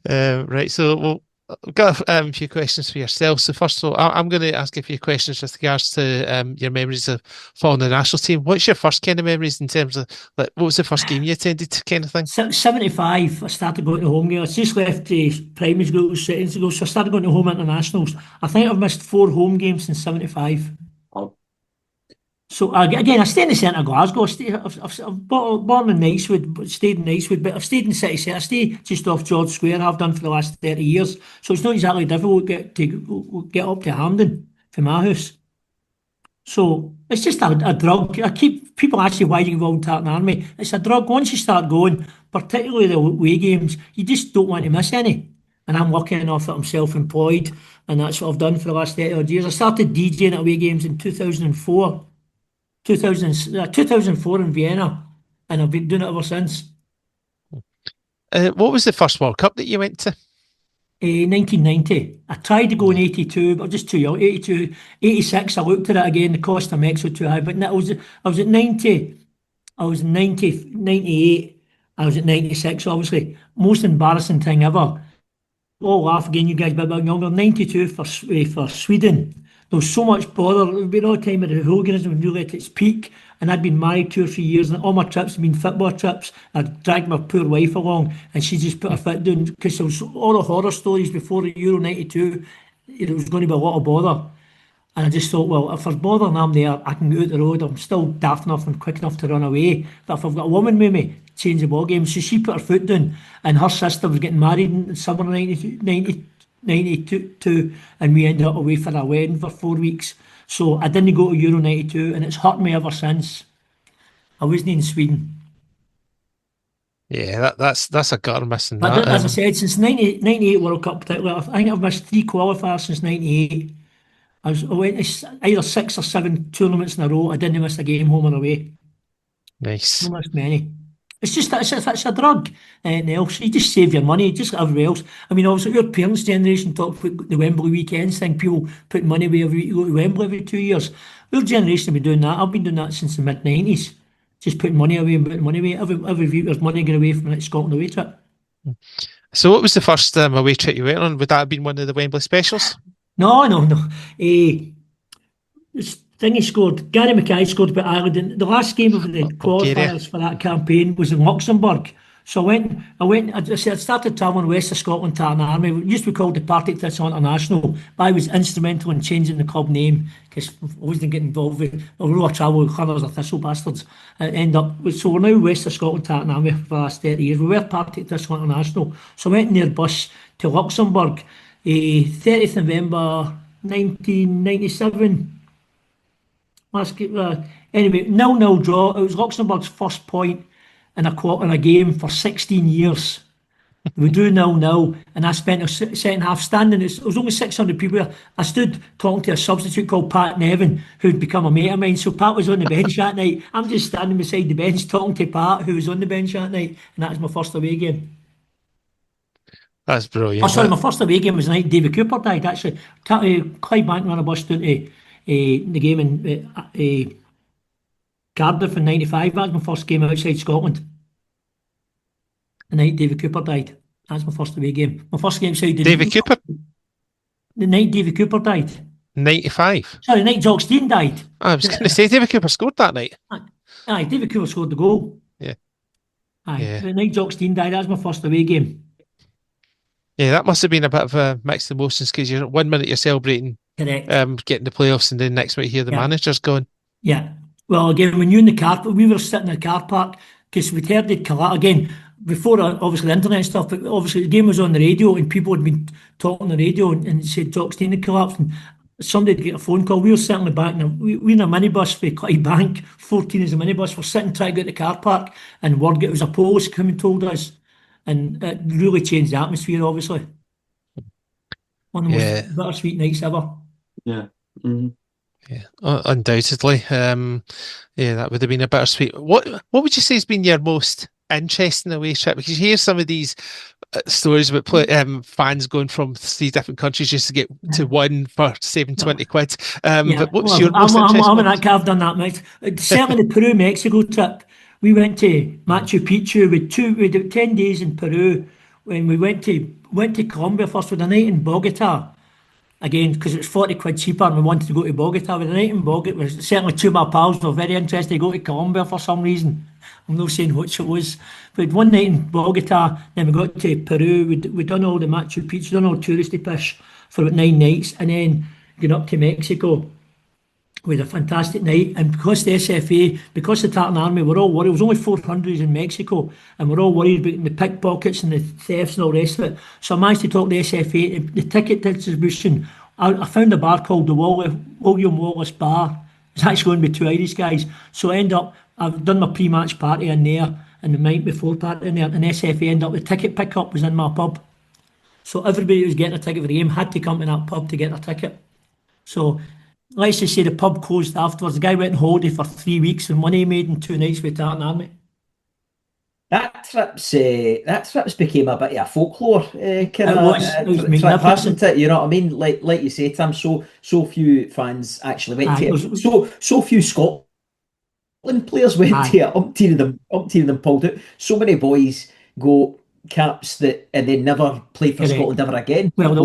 Right, so we've got a few questions for yourself. So first of all, I'm going to ask a few questions with regards to your memories of following the national team. What's your first kind of memories in terms of, like, what was the first game you attended, kind of thing? 75, I started going to home games. I just left primary school 6 years ago, so I started going to home internationals. I think I've missed 4 home games since 75. Oh. So again, I stayed in the centre of Glasgow. I've born in Knightswood, but stayed in Knightswood, but I've stayed in City Centre. I stay just off George Square. I've done for the last 30 years. So it's not exactly difficult to get up to Hampden from my house. So it's just a drug. People ask you why you involved in Tartan Army. It's a drug. Once you start going, particularly the away games, you just don't want to miss any. And I'm lucky enough that I'm self-employed, and that's what I've done for the last 30 odd years. I started DJing at away games in 2004 in Vienna, and I've been doing it ever since. What was the first World Cup that you went to? 1990. I tried to go in 82, but I was just too young. 82, 86, I looked at it again, the cost of Mexico too high, but I was at 90, I was 90, 98, I was at 96, obviously. Most embarrassing thing ever. All laugh again, you guys, but about younger. 92 for Sweden. There was so much bother. It had been all the time of the hooliganism really at its peak, and I'd been married 2 or 3 years, and all my trips had been football trips. I'd dragged my poor wife along, and she just put her foot down because there was all the horror stories before the Euro 92. It was going to be a lot of bother. And I just thought, well, if there's bother and I'm there, I can go out the road. I'm still daft enough and quick enough to run away. But if I've got a woman with me, change the ball game. So she put her foot down, and her sister was getting married in summer 92, and we ended up away for our wedding for 4 weeks. So I didn't go to Euro 92, and it's hurt me ever since. I wasn't in Sweden. Yeah, that's a gutter missing But that. as I said, since 98 World Cup particularly, I think I've missed 3 qualifiers since 98. I went to either 6 or 7 tournaments in a row. I didn't miss a game home or away. Nice. No missed many. It's just it's a drug. Anything else, you just save your money, just like everywhere else. I mean, obviously, your parents' generation talk about the Wembley weekends thing. People put money away every go to Wembley every 2 years. Your generation have been doing that. I've been doing that since the mid-90s. Just putting money away and putting money away. Every week there's money going away from the next Scotland away trip. So, what was the first away trip you went on? Would that have been one of the Wembley specials? No. This thing he scored, Gary Mackay scored about Ireland. And the last game of the qualifiers for that campaign was in Luxembourg. So I started travelling west of Scotland, Tartan Army. It used to be called the Partick Thistle International, but I was instrumental in changing the club name because I wasn't getting involved with, although I travel with Hunters or Thistle bastards. So we're now west of Scotland, Tartan Army for the last 30 years. We were Partick Thistle International. So I went in their bus to Luxembourg, 30th November 1997. Anyway, 0-0 draw. It was Luxembourg's first point in a game for 16 years. We drew 0-0, and I spent a second half standing. It was only 600 people there. I stood talking to a substitute called Pat Nevin, who'd become a mate of mine. So Pat was on the bench that night. I'm just standing beside the bench talking to Pat, who was on the bench that night, and that was my first away game. That's brilliant. Oh, sorry, my first away game was the night David Cooper died, actually. Clydebank ran a bus down to the game in Cardiff in '95. That was my first game outside Scotland. The night David Cooper died. That's my first away game. My first game outside David Cooper? The night David Cooper died. 95. Sorry, the night Jock Stein died. I was going to say David Cooper scored that night. Aye, David Cooper scored the goal. Yeah. Aye, Yeah. the night Jock Stein died. That was my first away game. Yeah, that must have been a bit of a mixed emotions because you're 1 minute you're celebrating Correct. getting the playoffs, and then next minute you hear the manager's gone. Yeah. Well, again, when you're in the car, we were sitting in the car park because we'd heard they'd collapse again before, obviously, the internet stuff. But obviously, the game was on the radio, and people had been talking on the radio and said Jock Stein had collapsed. And somebody would get a phone call. We were sitting in the back, and we in a minibus for Clydebank. 14 is a minibus. We're sitting trying to get the car park, and word it was a Polish come and told us, and it really changed the atmosphere. Obviously, one of the most bittersweet nights ever. Yeah. Mm-hmm. Yeah, undoubtedly. Yeah, that would have been a bittersweet. What would you say has been your most interesting away trip? Because you hear some of these stories about fans going from 3 different countries just to get to one for saving 20 quid. But what's your most interesting? I'm in that car. I've done that, mate. Certainly the Peru-Mexico trip. We went to Machu Picchu we did 10 days in Peru. When we went to Colombia first with a night in Bogota. Again, because it's 40 quid cheaper and we wanted to go to Bogota. With a night in Bogota, was certainly 2 of my pals were very interested to go to Colombia for some reason. I'm not saying which it was. But one night in Bogota, then we got to Peru, we'd done all the Machu Picchu, done all touristy pish for about 9 nights, and then going up to Mexico. We had a fantastic night, and because the SFA, because the Tartan Army, we're all worried. It was only 400s in Mexico, and we're all worried about the pickpockets and the thefts and all the rest of it. So I managed to talk to the SFA, the ticket distribution. I found a bar called the William Wallace Bar. It's actually going to be 2 Irish guys. So I end up, I've done my pre-match party in there, and the night before party in there, and SFA end up, the ticket pickup was in my pub. So everybody who was getting a ticket for the game had to come to that pub to get a ticket. So let's just say the pub closed afterwards. The guy went on holiday for 3 weeks and money made in 2 nights with Tartan Army. That trip's became a bit of a folklore kind it was trip, hasn't it? You know what I mean? Like you say, Tam, so few fans actually went to it. So few Scotland players went to it. Umpteen of them pulled out. So many boys go caps and they never played for Scotland ever again. Well, the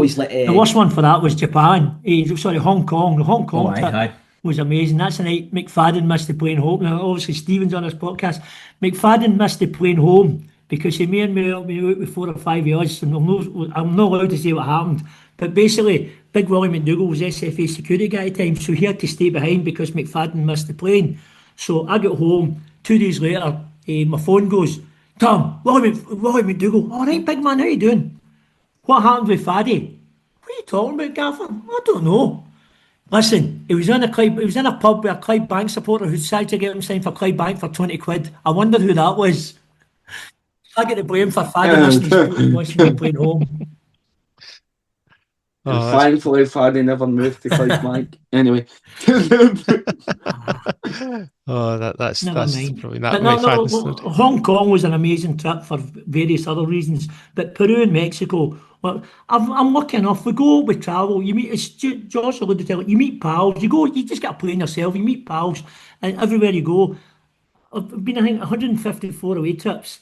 worst one for that was Japan. Hong Kong. The Hong Kong trip was amazing. That's the night McFadden missed the plane home. Now, obviously, Stephen's on his podcast. McFadden missed the plane home because he may have been out with 4 or 5 yards, and I'm not allowed to say what happened. But basically, Big Willie McDougall was SFA security guy at the time, so he had to stay behind because McFadden missed the plane. So I got home 2 days later. My phone goes, Tom, Willie McDougall. All right, big man, how you doing? What happened with Faddy? What are you talking about, Gaffer? I don't know. Listen, he was in a pub with a Clydebank supporter who decided to get him signed for Clydebank for 20 quid. I wondered who that was. I get the blame for Faddy missing his plane home. Thankfully, Faddy never moved to Clydebank. Anyway. That's probably that. Hong Kong was an amazing trip for various other reasons, but Peru and Mexico. Well, I'm lucky enough. We travel. You meet, as Josh alluded to, you meet pals. You just get a plane yourself. You meet pals, and everywhere you go. I've been, I think, 154 away trips.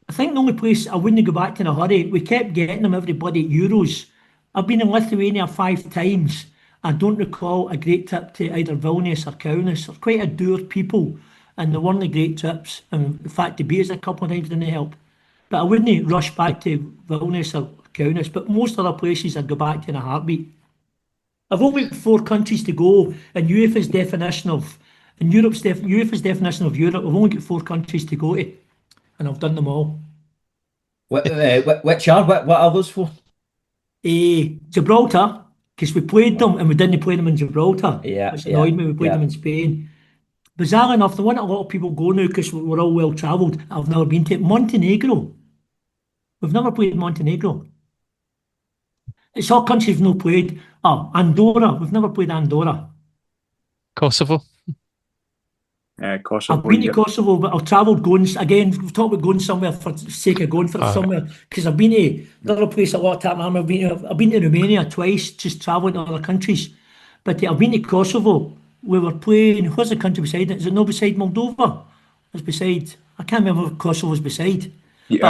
I think the only place I wouldn't go back to in a hurry. We kept getting them every bloody Euros. I've been in Lithuania 5 times. I don't recall a great trip to either Vilnius or Kaunas. They're quite adored people, and they weren't great trips. And in fact, the beers a couple of times didn't help. But I wouldn't rush back to Vilnius or Kaunas. But most other places I'd go back to in a heartbeat. I've only got 4 countries to go, and UEFA's definition of Europe. I've only got 4 countries to go to, and I've done them all. What are those for? Gibraltar, because we played them and we didn't play them in Gibraltar. Which annoyed me. We played them in Spain. Bizarre enough, the one that a lot of people go now because we're all well travelled. I've never been to it. Montenegro. We've never played Montenegro. It's all countries we've not played. Oh, Andorra. We've never played Andorra. Kosovo. Kosovo. I've been to Kosovo, but I've travelled going, again, we've talked about going somewhere for the sake of going for somewhere, because I've been to another place a lot of Tartan Army. I've been to Romania twice, just travelling to other countries. But I've been to Kosovo. We were playing, where's the country beside it? Is it not beside Moldova? It's beside, I can't remember what Kosovo's beside.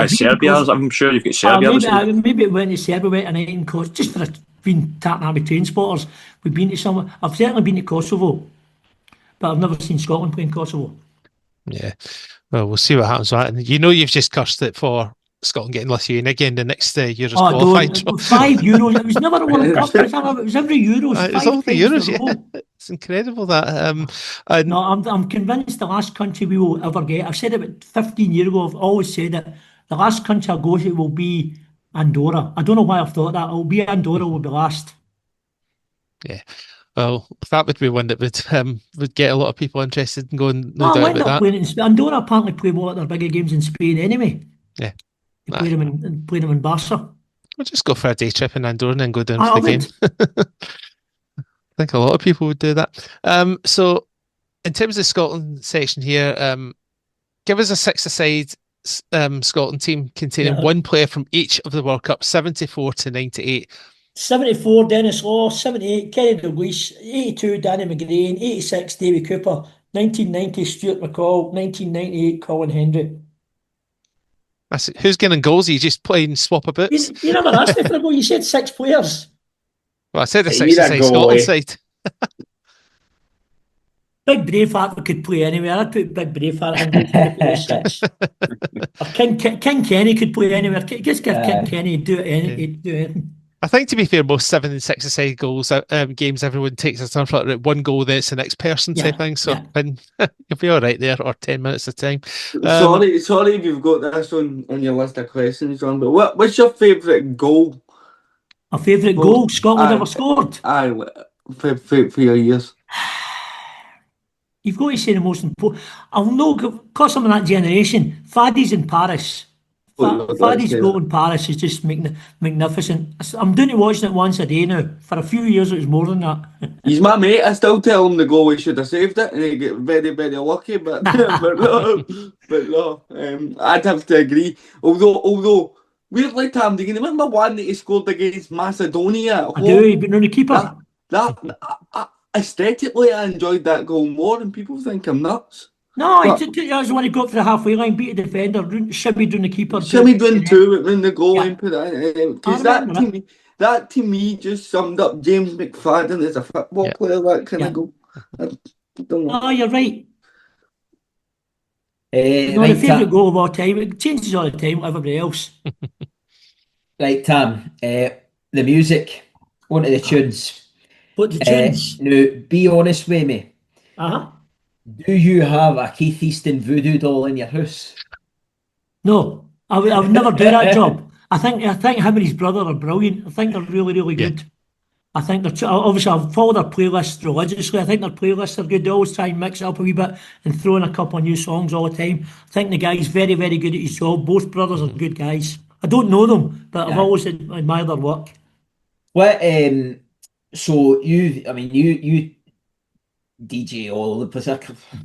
Serbia, I'm sure you've got Serbia. Maybe it went to Serbia, went a night in Kosovo, just for being Tartan Army train spotters. We've been to somewhere. I've certainly been to Kosovo, but I've never seen Scotland playing Kosovo. Yeah. Well, we'll see what happens with that. And you know you've just cursed it for Scotland getting Lithuania again the next year as qualified. €5. It was never a World Cup. It was every Euros. It's all the Euros, yeah. It's incredible that. No, I'm convinced the last country we will ever get, I've said it about 15 years ago, I've always said it, the last country I'll go to will be Andorra. I don't know why I've thought that. It'll be Andorra will be last. Yeah. Well, that would be one that would get a lot of people interested in going. No doubt about that. Andorra apparently play more of their bigger games in Spain anyway. Yeah. They play them in Barca. We'll just go for a day trip in Andorra and then go down to the game. I think a lot of people would do that. So, in terms of the Scotland section here, give us a six-a-side Scotland team containing one player from each of the World Cups, 74 to 98. 74, Dennis Law. 78, Kenny Dalglish. 82, Danny McGrain. 86, Davy Cooper. 1990, Stuart McCall. 1998, Colin Hendry. Who's getting goals? Are you just playing swap a bit? You never asked me for a goal. You said 6 players. Well, I said a six-a-side Scotland side. Big Braveheart could play anywhere. I'd put Big Braveheart in 6. Or King Kenny could play anywhere. Just give King Kenny do anything. I think, to be fair, most 7 and 6-a-side goals games, everyone takes a turn for like 1 goal, then it's the next person type thing. So you'll be all right there, or 10 minutes of time. Sorry if you've got this on your list of questions, John. But what's your favourite goal? A favourite goal Scotland ever scored? Aye, for your years. You've got to say the most important. I'll know, because I'm in that generation. Faddy's in Paris. Faddy's goal in Paris is just magnificent. I'm doing it watching it once a day now. For a few years, it was more than that. He's my mate. I still tell him the goal he should have saved it, and he get very, very lucky. But no, I'd have to agree. Although weirdly, Tam, do you remember one that he scored against Macedonia? I do. He'd been on the keeper. Aesthetically, I enjoyed that goal more, and people think I'm nuts. No, that was when he got to the halfway line, beat a defender, shimmied down the keeper. Shimmied down two in the goal and put it in. Because that to me just summed up James McFadden as a football player, that kind of goal. I don't know. Oh, you're right. My favourite goal of all time. It changes all the time, with everybody else. Right, Tam. The music, one of the tunes. What the tunes? Now, be honest with me. Uh-huh. Do you have a Keith Easton voodoo doll in your house? No, I would never do that job. I think him and his brother are brilliant. I think they're really, really good. I think they're obviously I've followed their playlists religiously. I think their playlists are good. They always try and mix it up a wee bit and throw in a couple of new songs all the time. I think the guy's very, very good at his job. Both brothers are good guys. I don't know them, but I've always admired their work. What? So you DJ all over the place. I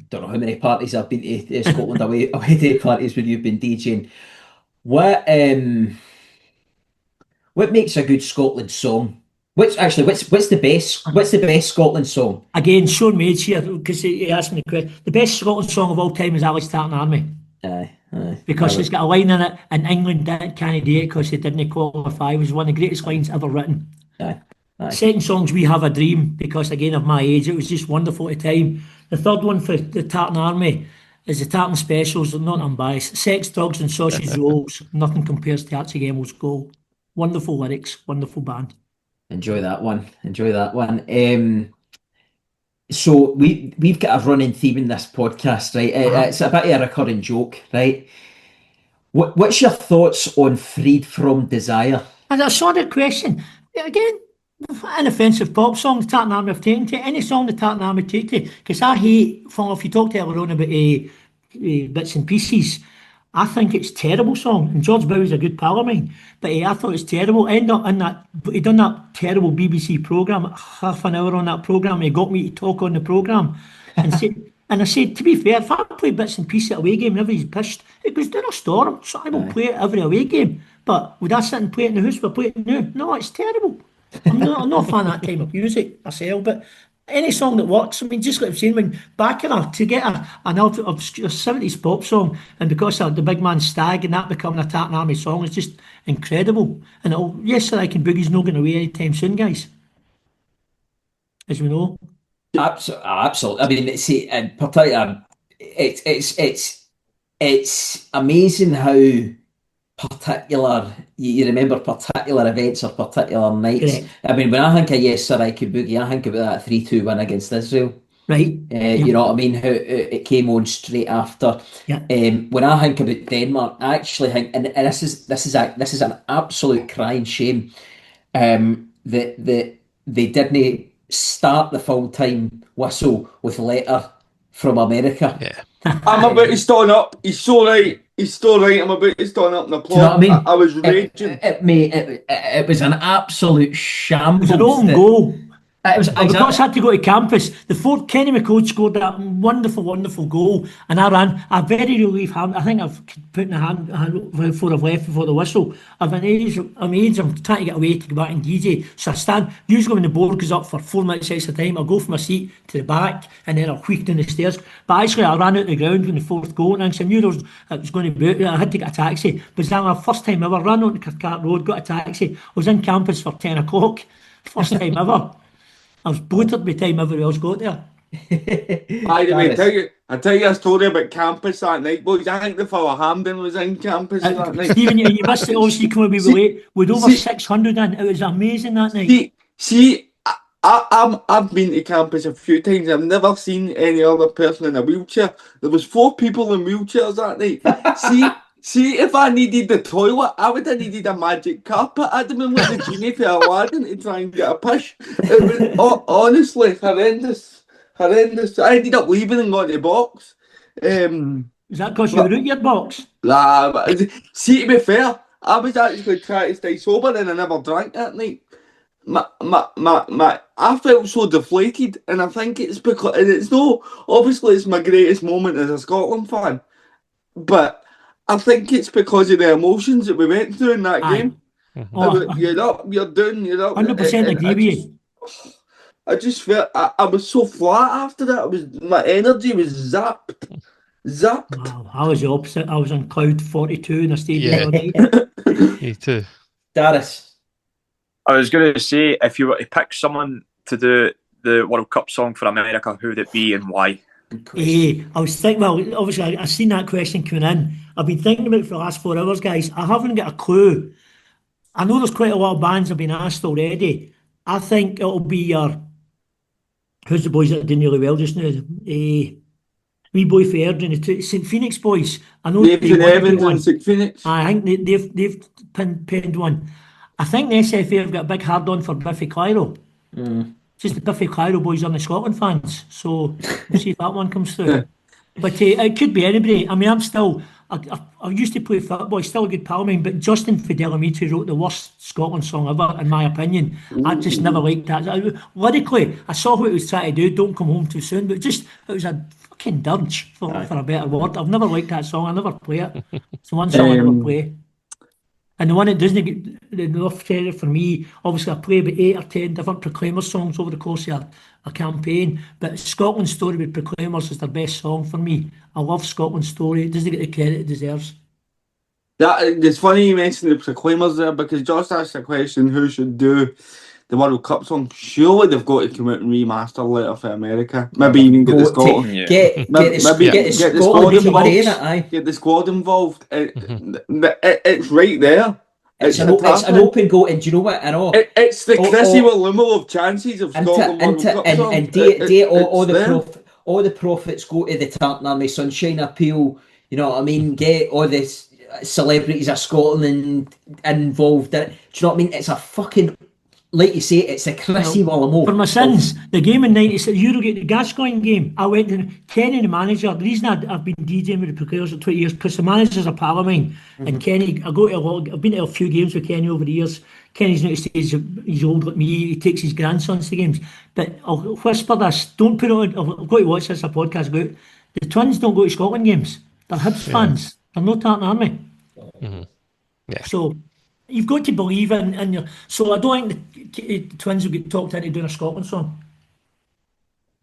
don't know how many parties I've been to Scotland away day parties where you've been DJing. What makes a good Scotland song? What's the best Scotland song? Again, Sean Maid's here because he asked me the question. The best Scotland song of all time is Alice Tartan Army. Aye. Because it's got a line in it, and England can't do it because they didn't qualify. It was one of the greatest lines ever written. Aye. Second song's We Have a Dream, because again of my age, it was just wonderful at the time. The third one for the Tartan Army is the Tartan Specials. Not unbiased. Sex, Drugs and Sausage Rolls. Nothing compares to Archie Gemmell's Goal. Wonderful lyrics, wonderful band. Enjoy that one. So we've got a running theme in this podcast, right? It's a bit of a recurring joke, right? What's your thoughts on Freed From Desire? And I saw the question again. Inoffensive pop songs Tartan Army have taken to any song the Tartan Army take to, because I hate, if you talked earlier on about bits and pieces, I think it's a terrible song, and George Bowie's a good pal of mine, but I thought it's terrible. End up in that, he done that terrible BBC programme, half an hour on that programme. He got me to talk on the programme, and said, and I said, to be fair, if I play bits and pieces at away game, whenever he's pissed, it goes down a storm. So I will play it every away game. But would I sit and play it in the house? We're playing it now. No, it's terrible. I'm not a fan of that type of music myself, but any song that works. I mean, just like I'm saying, when Baccarat, to get an obscure 70s pop song, and because of the big man Stag and that becoming a Tartan Army song, is just incredible. And Yes Sir I Can Boogie's not going away anytime soon, guys, as we know. Absolutely. I mean, see, and particularly, it's amazing how particular you remember particular events or particular nights. Correct. I mean, when I think of Yes Sir I Can Boogie, I think about that 3-2 win against Israel. Right. You know what I mean? How it came on straight after. Yeah. When I think about Denmark, I actually think, and this is an absolute crying shame, that they didn't start the full time whistle with Letter from America. Yeah. I'm about to stand up. He's so right. He's so right. I'm about to stand up and applaud. Do you know what I mean? I was raging. It was an absolute shambles. It was an own goal. It was Because I had to go to campus. The fourth, Kenny McLeod scored that wonderful, wonderful goal, and I ran. I very relief hand. I think I've put in a hand before I've left before the whistle. I'm trying to get away to go back and DJ. So I stand. Usually when the board goes up for 4 minutes extra time, I'll go from my seat to the back, and then I'll wheak down the stairs. But actually, I ran out the ground when the fourth goal, and I knew it was going to be out. I had to get a taxi. But that was my first time ever. Ran on the Cathcart Road, got a taxi. I was in campus for 10 o'clock. First time ever. I was bloated by the time everybody else got there. By the way, I tell you a story about campus that night, boys. I think the fellow Hampden was in campus that night. Stephen, you missed it. Obviously, you come be late. With over 600 in, it was amazing that night. I've been to campus a few times. I've never seen any other person in a wheelchair. There was 4 people in wheelchairs that night. See, if I needed the toilet, I would have needed a magic carpet. I'd have been like the genie for Aladdin to try and get a push. It was honestly horrendous. I ended up leaving and got the box. Is that because you were out your box? Nah, but see, to be fair, I was actually trying to stay sober and I never drank that night. I felt so deflated, and I think it's because, and obviously it's my greatest moment as a Scotland fan, but I think it's because of the emotions that we went through in that game. You're up, you're down, you're up. 100% agree with you. I just felt I was so flat after that. My energy was zapped. Wow, I was the opposite. I was on cloud 42 in a stadium all night. Me too. Daris. I was going to say, if you were to pick someone to do the World Cup song for America, who would it be and why? I was thinking, well, obviously I seen that question coming in. I've been thinking about it for the last 4 hours, guys. I haven't got a clue. I know there's quite a lot of bands have been asked already. I think it'll be who's the boys that are doing really well just now? Wee Boy for Everton, the St Phoenix boys. I know Nathan Evans and St Phoenix. I think they've penned one. I think the SFA have got a big hard on for Biffy Clyro. Just the Biffy Clyro boys on the Scotland fans. So we'll see if that one comes through. But it could be anybody. I mean, I used to play football, he's still a good pal of mine, but Justin Fidelamici wrote the worst Scotland song ever, in my opinion. I just never liked that. Lyrically, I saw what he was trying to do, Don't Come Home Too Soon, but it was a fucking dirge, for a better word. I've never liked that song, I never play it. It's the one song I never play. And the one that doesn't get enough credit for me, obviously I play about 8 or 10 different Proclaimers songs over the course of a campaign, but Scotland's Story with Proclaimers is their best song for me. I love Scotland's Story, it doesn't get the credit it deserves. It's funny you mentioned the Proclaimers there, because Josh asked the question, who should do the World Cup song? Surely they've got to come out and remaster Letter for America. Maybe even get the Scotland. Get the squad involved. It's right there. It's an open goal, and do you know what? I know it's the Chrissy Willimel of chances of Scotland World Cup song. And all the profits go to the Tartan Army Sunshine Appeal. You know what I mean? Get all this celebrities of Scotland involved in it. Do you know what I mean? It's a fucking like you say, it's a Chrissy Wallamore. For my sins, the game in '96, Eurogate, the Gascoigne game, I went to Kenny, the manager. The reason I've been DJing with the players for 20 years, because the manager's a pal of mine. And Kenny, I've been to a few games with Kenny over the years. Kenny's not to stage, he's old like me, he takes his grandsons to games. But I'll whisper this, don't put it on, I've got to watch this, a podcast about. The Twins don't go to Scotland games. They're Hibs fans. They're no Tartan Army. Yeah. So you've got to believe in your. So I don't think the Twins will get talked into doing a Scotland song.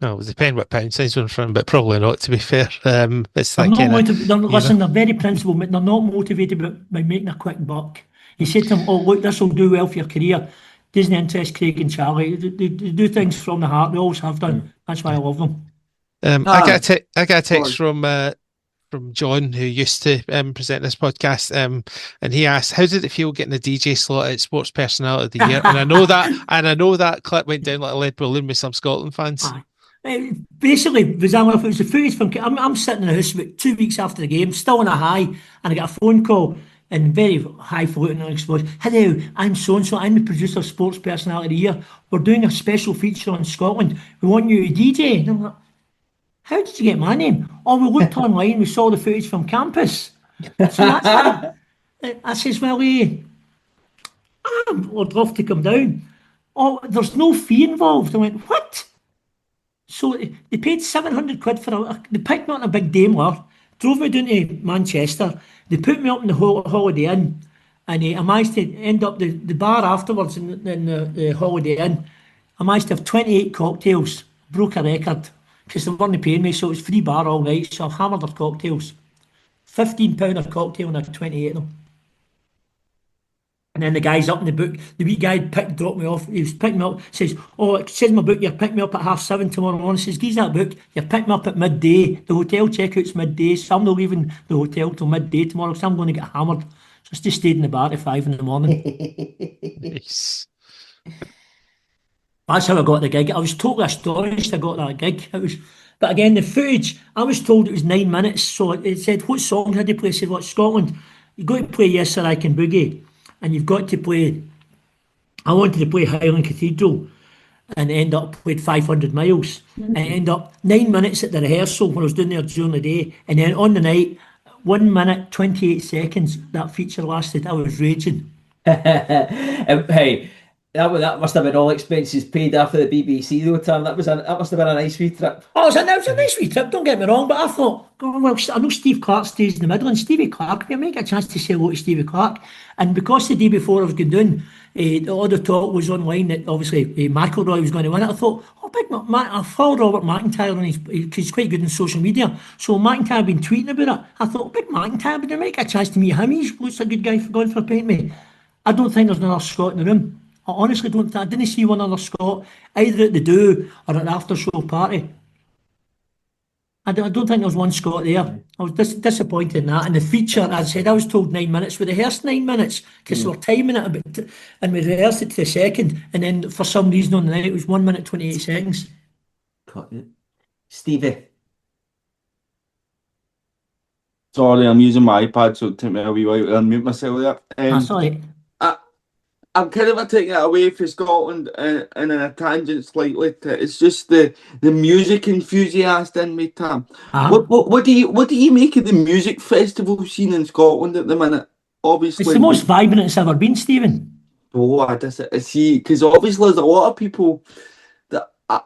No, it was depending what pound size we're from, but probably not, to be fair. It's They're that not kind motivated. Listen, they're very principled, but they're not motivated by making a quick buck. He said to him, "Oh, look, this will do well for your career." Doesn't interest Craig and Charlie. They do things from the heart. They always have done. That's why I love them. I got a text from John, who used to present this podcast, and he asked, "How did it feel getting the DJ slot at Sports Personality of the Year?" And I know that clip went down like a lead balloon with some Scotland fans. Basically, it was the footage from. I'm sitting in the house about 2 weeks after the game, still on a high, and I get a phone call. And very highfalutin and exposed. "Hello, I'm so-and-so. I'm the producer of Sports Personality of the Year. We're doing a special feature on Scotland. We want you to DJ." And I'm like, "How did you get my name?" "Oh, we looked online. We saw the footage from campus." So that's why I says, "Well, I'd love to come down." "Oh, there's no fee involved." I went, "What?" So they paid £700 for they picked me up in a big Daimler, drove me down to Manchester. They put me up in the Holiday Inn, and I managed to end up the bar afterwards in the Holiday Inn. I managed to have 28 cocktails, broke a record, because they weren't paying me, so it was free bar all night, so I've hammered their cocktails. £15 a cocktail and I had 28 of them. And then the guy's up in the book, the wee guy dropped me off, he was picking me up, says, "Oh, it says in my book, you're picking me up at 7:30 tomorrow morning." Says, "Give that book, you're picking me up at midday, the hotel checkout's midday, so I'm not leaving the hotel till midday tomorrow, because I'm going to get hammered." So I just stayed in the bar at 5 in the morning. Nice. That's how I got the gig. I was totally astonished I got that gig. But again, the footage, I was told it was 9 minutes, so it said, "What song had you play?" I said, "What, Scotland? You've got to play Yes Sir I Can Boogie. And you've got to play," I wanted to play Highland Cathedral, and end up played 500 miles. And I end up 9 minutes at the rehearsal when I was doing there during the day. And then on the night, 1 minute, 28 seconds, that feature lasted. I was raging. Hey, that must have been all expenses paid after the BBC though, Tam. That must have been a nice wee trip. Oh, it was a nice wee trip, don't get me wrong, but I thought, well, I know Steve Clark stays in the Midlands. Stevie Clark, I might get a chance to say hello to Stevie Clark. And because the day before I was going down, all the talk was online that obviously McIlroy was going to win it. I thought, I followed Robert McIntyre on he's quite good in social media. So McIntyre had been tweeting about it. I thought, big McIntyre, but I might get a chance to meet him. He looks a good guy for going for a pint with me. I don't think there's another Scot in the room. I honestly don't. I didn't see one other Scot either at the do or at the after show party. I don't think there was one Scot there. I was disappointed in that. And the feature, as I said, I was told 9 minutes. We rehearsed 9 minutes because we were timing it a bit, and we rehearsed it to the second. And then for some reason on the night, it was 1 minute 28 seconds. Got it. Stevie. Sorry, I'm using my iPad, so it took me a wee while to unmute myself there. That's all right. I'm kind of taking it away from Scotland and in a tangent slightly. It's just the music enthusiast in me, Tam. What do you make of the music festival scene in Scotland at the minute? Obviously, it's the most vibrant it's ever been, Stephen. Oh, I see, because obviously there's a lot of people that I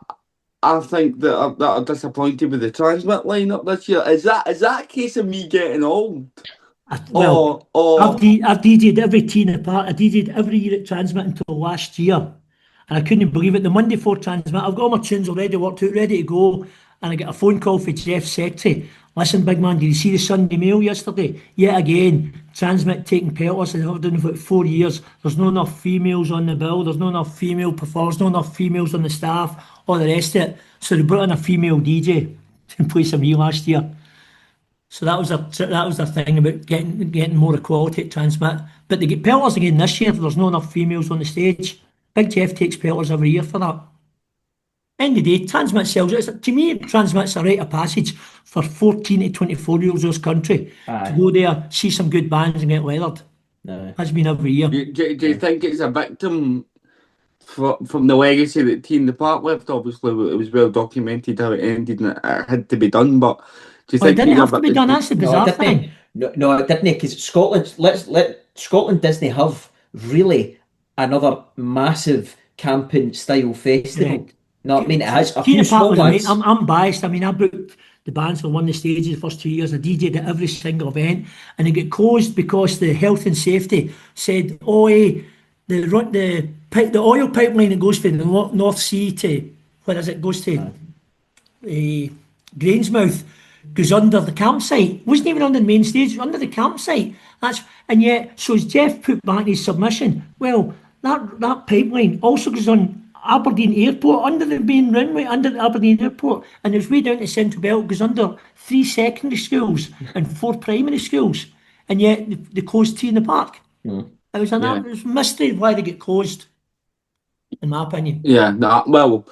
think that are disappointed with the Transmit lineup this year. Is that a case of me getting old? Well, I've DJ'd every tea in the park. I DJ'd every year at Transmit until last year, and I couldn't believe it. The Monday before Transmit, I've got all my tunes already worked out, ready to go, and I get a phone call from Jeff Secretary. "Listen, big man, did you see the Sunday Mail yesterday? Yet again, Transmit taking pelters, as I've done for about 4 years. There's not enough females on the bill. There's not enough female performers. Not enough females on the staff. All the rest of it. So they brought in a female DJ to play some me last year." So that was their thing about getting more equality at Transmit. But they get pelters again this year. There's not enough females on the stage. Big Jeff takes pelters every year for that. End of the day, Transmit sells it. To me, Transmit's a rite of passage for 14 to 24-year-olds in this country to go there, see some good bands and get leathered. No. Has been every year. Do you think it's a victim from the legacy that T in the Park left. Obviously, it was well documented how it ended, and it had to be done. But do you Well, it think didn't have to be done. That's the No, it bizarre didn't. thing. No, it didn't. Because Scotland, let Scotland Disney have really another massive camping style festival. Correct. No, I mean it has a Tina few Park small was ones. amazing. I'm biased. I mean, I booked the bands for one of the stages the first 2 years. I DJ'd at every single event, and it got closed because the health and safety said, "Oh, the oil pipeline that goes from the North Sea to where is it goes to Grangemouth goes under the campsite. Wasn't even under the main stage. It was under the campsite. And yet, so as Jeff put back in his submission, well, that pipeline also goes on Aberdeen Airport, under the main runway, under the Aberdeen Airport, and it's way down to Central Belt, goes under 3 secondary schools and 4 primary schools, and yet they closed T in the Park. It was it was a mystery why they get closed, in my opinion. Yeah, well,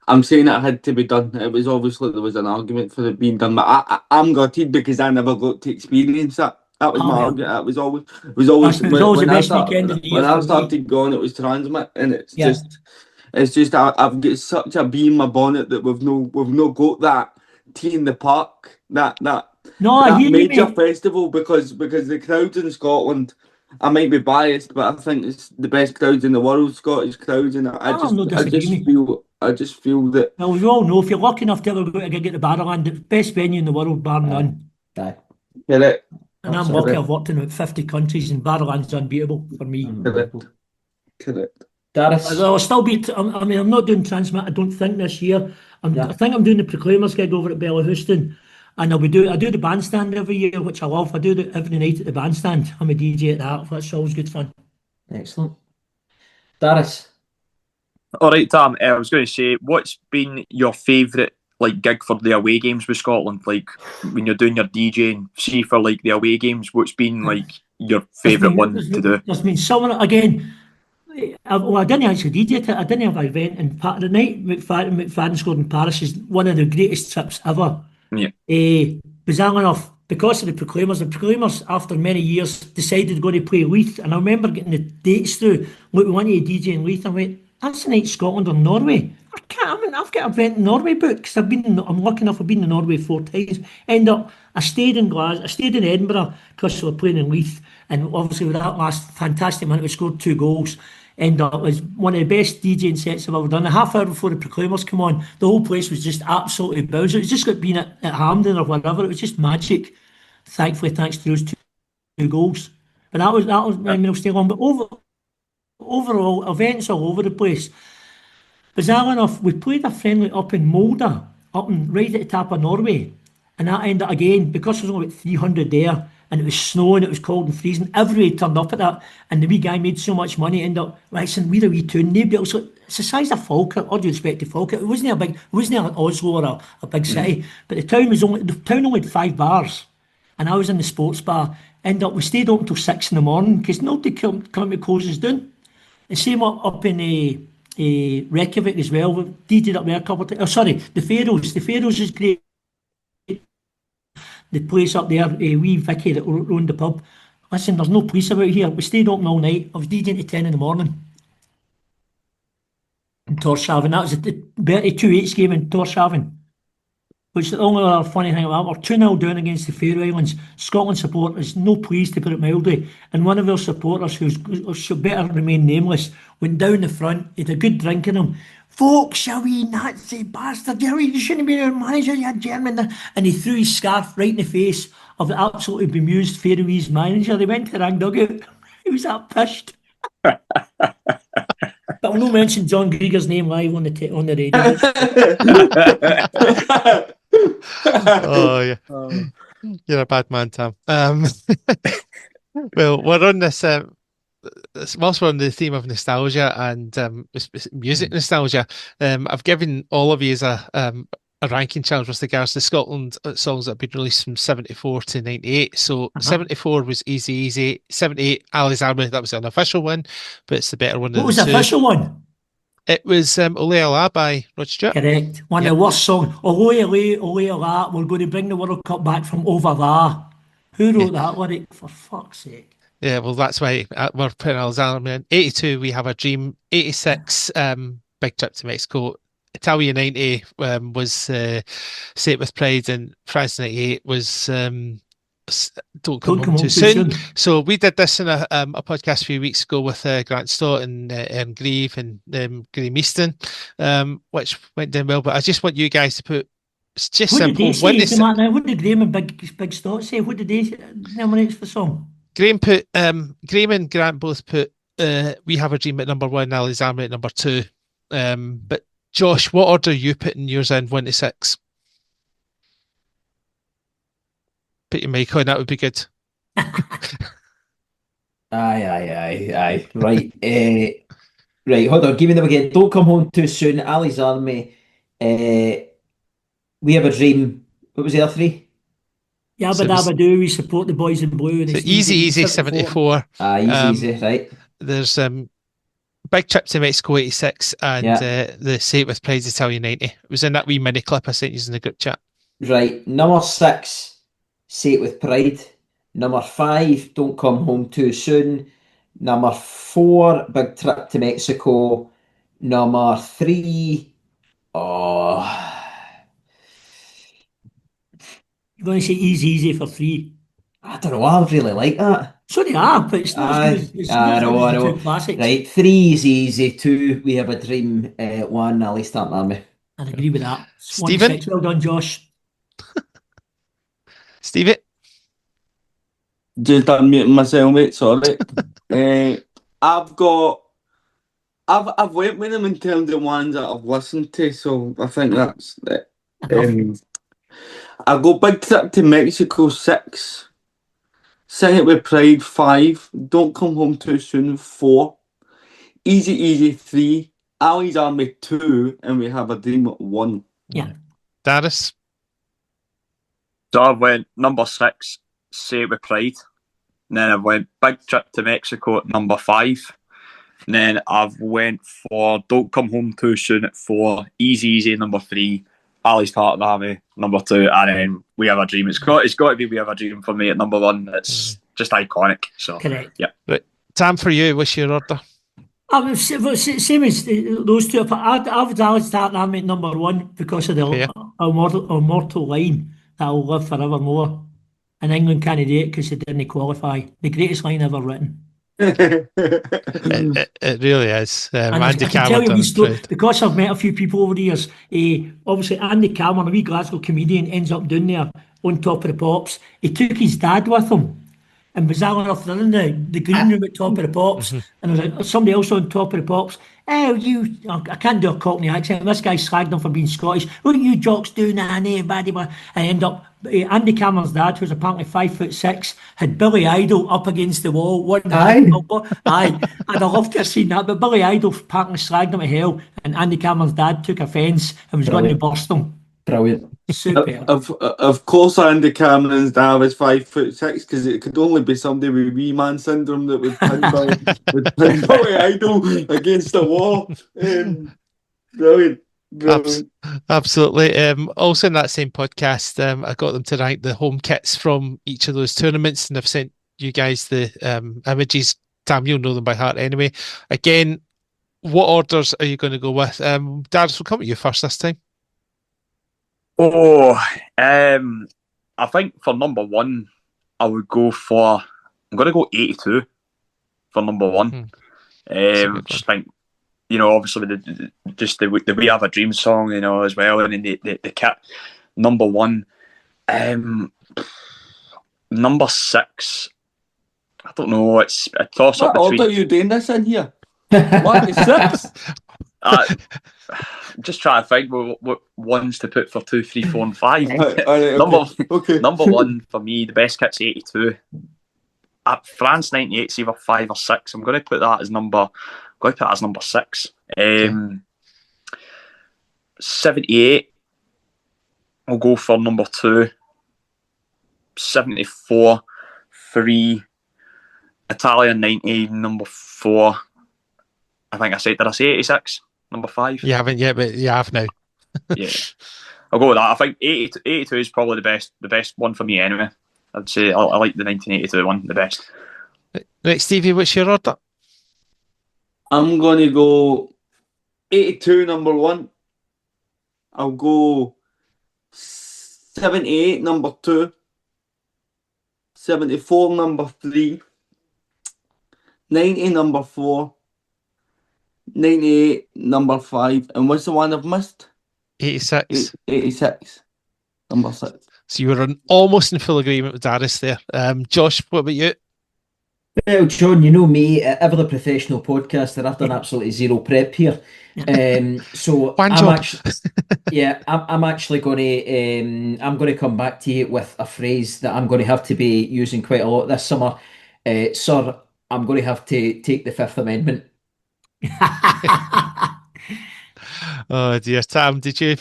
I'm saying it had to be done. It was obviously there was an argument for it being done, but I'm gutted because I never got to experience that. That was my argument. It was always the best weekend of the year when I for me. started going, it was Transmit, and it's just I've got such a bee in my bonnet that we've no got that Tea in the Park, that major festival because the crowds in Scotland. I might be biased, but I think it's the best crowds in the world, Scottish crowds, and I just feel that. Well, we all know if you're lucky enough to ever go to a gig at the Barrowland, the best venue in the world, bar none. Correct. And I'm lucky. I've worked in about 50 countries, and Barrowland's unbeatable for me. Correct. Daris. I'll still be. I mean, I'm not doing Transmit. I don't think this year. I think I'm doing the Proclaimers gig over at Bellahouston. And I do the bandstand every year, which I love. I do it every night at the bandstand. I'm a DJ at that. That's always good fun. Excellent. Daris. All right, Tam. I was going to say, what's been your favourite gig for the away games with Scotland? Like when you're doing your DJing, see for the away games, what's been your favourite one to do? There's been someone again. I didn't actually DJ it. I didn't have an event, and the night McFadden scored in Paris is one of the greatest trips ever. Yeah. Bizarre enough, because of the Proclaimers after many years decided to go to play Leith, and I remember getting the dates through. Look, we want you to DJ in Leith. I went, that's the night Scotland or Norway. I've got an event in Norway booked because I'm lucky enough. I've been in Norway 4 times. I stayed in Glasgow. I stayed in Edinburgh because we were playing in Leith, and obviously with that last fantastic minute, we scored 2 goals. It was one of the best DJing sets I've ever done. A half hour before the Proclaimers come on, the whole place was just absolutely bowser. It was just like being at Hampden or whatever. It was just magic. Thankfully, thanks to those 2 goals. But that was I mean, I'll stay long. But overall, events all over the place. Bizarre enough, we played a friendly up in Molde, right at the top of Norway. And that ended up again, because there was only about 300 there, and it was snowing, it was cold and freezing, everybody turned up at that, and the wee guy made so much money, ended up, listen, we're a wee tune, nobody else, it's the size of Falkirk, all due respect to Falkirk, it wasn't like Oslo or a big city, but the town only had 5 bars, and I was in the sports bar, we stayed open until 6 in the morning, because nobody come to close us down. The same up in Reykjavik as well, we DJ'd up there a couple of times, the Faroes is great. The place up there, wee Vicky that owned the pub. Listen, there's no police about here. We stayed open all night. I was DJing till 10 in the morning. In Tórshavn. That was the 2-8 game in Tórshavn. Which is the only other funny thing about it. We're 2-0 down against the Faroe Islands. Scotland supporters, no pleased to put it mildly. And one of our supporters, who should better remain nameless, went down the front. He had a good drink in him. Folks, you wee Nazi bastard, you shouldn't be our manager, you German. And he threw his scarf right in the face of the absolutely bemused Faroese manager. They went to the rang dugout. He was that pissed. But I'll not mention John Grieger's name live on the radio. Oh, yeah. You're a bad man, Tam. Well, we're on this... whilst we're on the theme of nostalgia and music nostalgia, I've given all of you a ranking challenge with regards to Scotland songs that have been released from 74 to 98. So 74 was Easy Easy, 78 Ali's Army, that was the unofficial one, but it's the better one. What was the official one? It was Ole Ola by Rod Stewart. Correct. One of the worst songs. Ole Ola, we're going to bring the World Cup back from over there. Who wrote that lyric, for fuck's sake? Yeah, well, that's why we're putting Alzheimer in. 82, We Have a Dream. 86, Big Trip to Mexico. Italia 90 was Say It With Pride, and France 98 was Don't Come Home Too Soon. So we did this in a podcast a few weeks ago with Grant Stott and Grieve and Graham Easton, which went down well. But I just want you guys to put, it's just What simple. did they say? What did Graham and Big Stott say? What did they nominate for the song? Graham and Grant both put We Have a Dream at number 1, Ali's Army at number 2. But Josh, what order are you putting yours in, 1 to 6? Put your mic on, that would be good. Aye. Right. Right, hold on, give me them again. Don't Come Home Too Soon, Ali's Army, We Have a Dream. What was the other three? Yabba Dabba Doo, We Support the Boys in Blue. And so Easy 74. Easy, right. There's Big Trip to Mexico 86 and the Say It With Pride Italian 90. It was in that wee mini clip I sent you in the group chat. Right, number 6, Say It With Pride. Number 5, Don't Come Home Too Soon. Number 4, Big Trip to Mexico. Number 3, You're going to say Easy for 3. I don't know, I really like that. So they are, but it's not as good as I know. two classics. Right, 3 is Easy, 2, We Have a Dream, 1, Ali's Tartan Army. I'd agree with that. Stephen? 1-6. Well done, Josh. Stevie? Just unmuting myself, mate. Sorry. I've went with them in terms of ones that I've listened to, so I think that's it. I'll go Big Trip to Mexico 6, Sing It With Pride 5, Don't Come Home Too Soon 4, Easy 3, Ali's Army 2, and We Have a Dream 1. Yeah. Daris? So I went number 6, Say It With Pride. And then I went Big Trip to Mexico at number 5. And then I've went for Don't Come Home Too Soon at 4, Easy number 3, Ali's Tartan Army number 2, and then We Have a Dream. It's got to be We Have a Dream for me at number 1. It's just iconic. So correct. Yeah. Right. Tam, for you, what's your order? Same as those two. I would Ali's Tartan Army at number 1 because of the immortal line that will live forevermore. And England can't do it because they didn't qualify. The greatest line ever written. It really is. Andy Cameron, Cameron, because I've met a few people over the years. Obviously, Andy Cameron, a wee Glasgow comedian, ends up down there on Top of the Pops. He took his dad with him and was that enough in the green room at Top of the Pops. And there was somebody else on Top of the Pops. I can't do a Cockney accent. This guy slagged him for being Scottish. What are you jocks doing? And I end up, Andy Cameron's dad, who's apparently 5'6", had Billy Idol up against the wall. I'd have loved to have seen that. But Billy Idol apparently slagged him to hell, and Andy Cameron's dad took offence and was going to burst him. Brilliant. Super. Of course, Andy Cameron's dad was 5'6", because it could only be somebody with wee man syndrome that would pin Billy Idol against the wall. Brilliant. Absolutely. Also in that same podcast, I got them to rank the home kits from each of those tournaments, and I've sent you guys the images. Tam, you'll know them by heart anyway. Again, what orders are you going to go with? Daris, we'll come to you first this time. I think for number 1, I would go for. I'm going to go 82 for number 1. Just think, obviously the We Have a Dream song, as well, and then the kit. Number 1, number 6. I don't know. It's a toss up. What order are you doing this in here? 1 to 6. Just trying to think what ones to put for 2, 3, 4, and 5. Okay. Number 1 for me, the best kit's 82. At France 98's either 5 or 6. I'm going to put that as number 6. 78, I'll go for number 2. 74, 3. Italian 90, number 4. I think did I say 86? Number 5? You haven't yet, but you have now. Yeah. I'll go with that. I think 82 is probably the best one for me anyway. I'd say I like the 1982 one the best. Right, Stevie, what's your order? I'm going to go 82, number 1. I'll go 78, number 2. 74, number 3. 90, number 4. 98, number 5. And what's the one I've missed? 86. 86, number 6. So you were almost in full agreement with Daris there. Josh, what about you? Well, John, you know me, ever the professional podcaster. I've done absolutely zero prep here. So One I'm job. actually, I'm actually going to, I'm going to come back to you with a phrase that I'm going to have to be using quite a lot this summer. Sir, I'm going to have to take the Fifth Amendment. Oh dear, Tam, did you?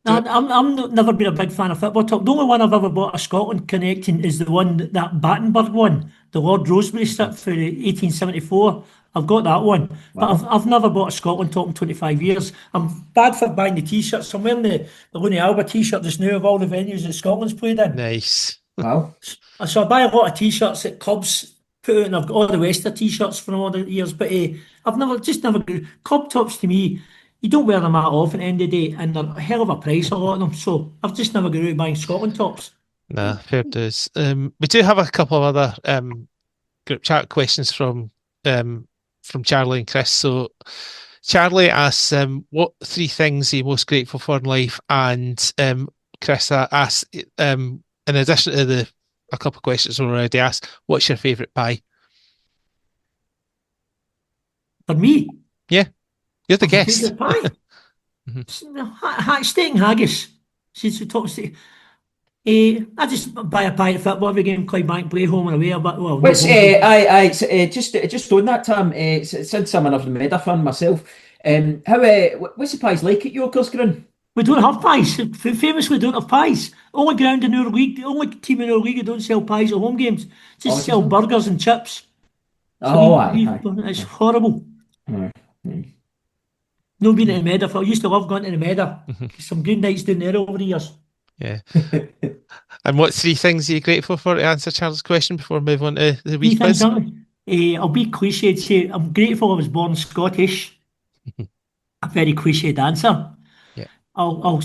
I'm never been a big fan of football talk. The only one I've ever bought a Scotland connecting is the one that Battenberg won, the Lord Rosebery strip for 1874. I've got that one, but I've never bought a Scotland talk in 25 years. I'm bad for buying the t-shirts. I'm wearing the Looney Alba t-shirt just now of all the venues that Scotland's played in. Nice. Wow. So I buy a lot of t-shirts that clubs put out, and I've got all the Wester t-shirts from all the years. But I've never club tops to me. You don't wear them that often at the end of the day, and they're a hell of a price, a lot of them. So I've just never got out buying Scotland tops. Nah, fair dues. We do have a couple of other group chat questions from Charlie and Chris. So Charlie asks, what 3 things are you most grateful for in life? And Chris asks, in addition to a couple of questions we already asked, what's your favourite pie? For me, Yeah, you're the guest. favourite pie. Steak and haggis. Since we talked, I just buy a pie at football every game, Clydebank play home and away. But well, What's no, just on that, Tam, since I'm an Armada fan myself, what's the pies like at Yorkers Green? we don't have pies. Famously, don't have pies. Only ground in our league, the only team in our league that don't sell pies at home games. Just sell burgers and chips. Aye. It's horrible. No being at the Meadow. I used to love going to the Meadow. Some good nights down there over the years. Yeah. And what 3 things are you grateful for to answer Charles' question before we move on to the wee quiz? I'll be cliche and say I'm grateful I was born Scottish. A very cliched answer. Yeah. I'm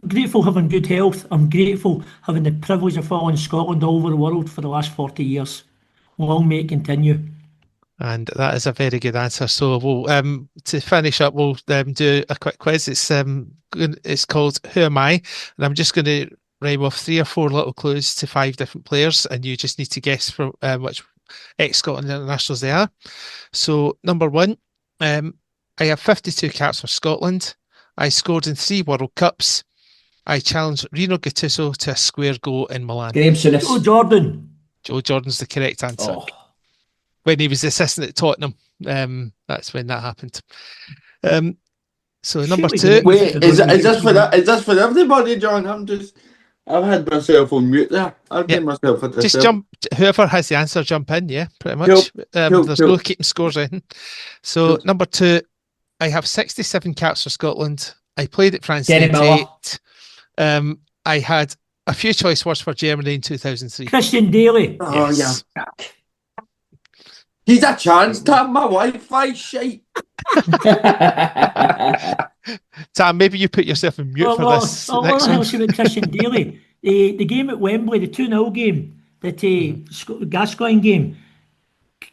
grateful having good health. I'm grateful having the privilege of following Scotland all over the world for the last 40 years. Long may it continue. And that is a very good answer. So we'll to finish up, we'll do a quick quiz. It's called Who Am I? And I'm just going to rhyme off 3 or 4 little clues to 5 different players, and you just need to guess from which ex-Scotland internationals they are. So number 1, I have 52 caps for Scotland. I scored in 3 World Cups. I challenged Rino Gattuso to a square goal in Milan. Graham Souness. Joe Jordan. Joe Jordan's the correct answer. Oh. When he was the assistant at Tottenham, that's when that happened. So number 2. Wait, is this for everybody, John? I've had myself on mute there. I've made myself at Just jump. Whoever has the answer, jump in. Yeah, pretty much. There's no keeping scores in. So number 2, I have 67 caps for Scotland. I played at France 98. I had a few choice words for Germany in 2003. Christian Daly. Oh Yes. yeah. He's a chance to have my Wi-Fi shite. Tam, maybe you put yourself in mute for this. I'll next tell one. you about Christian Daly. The game at Wembley, the 2-0 game, the Gascoigne game,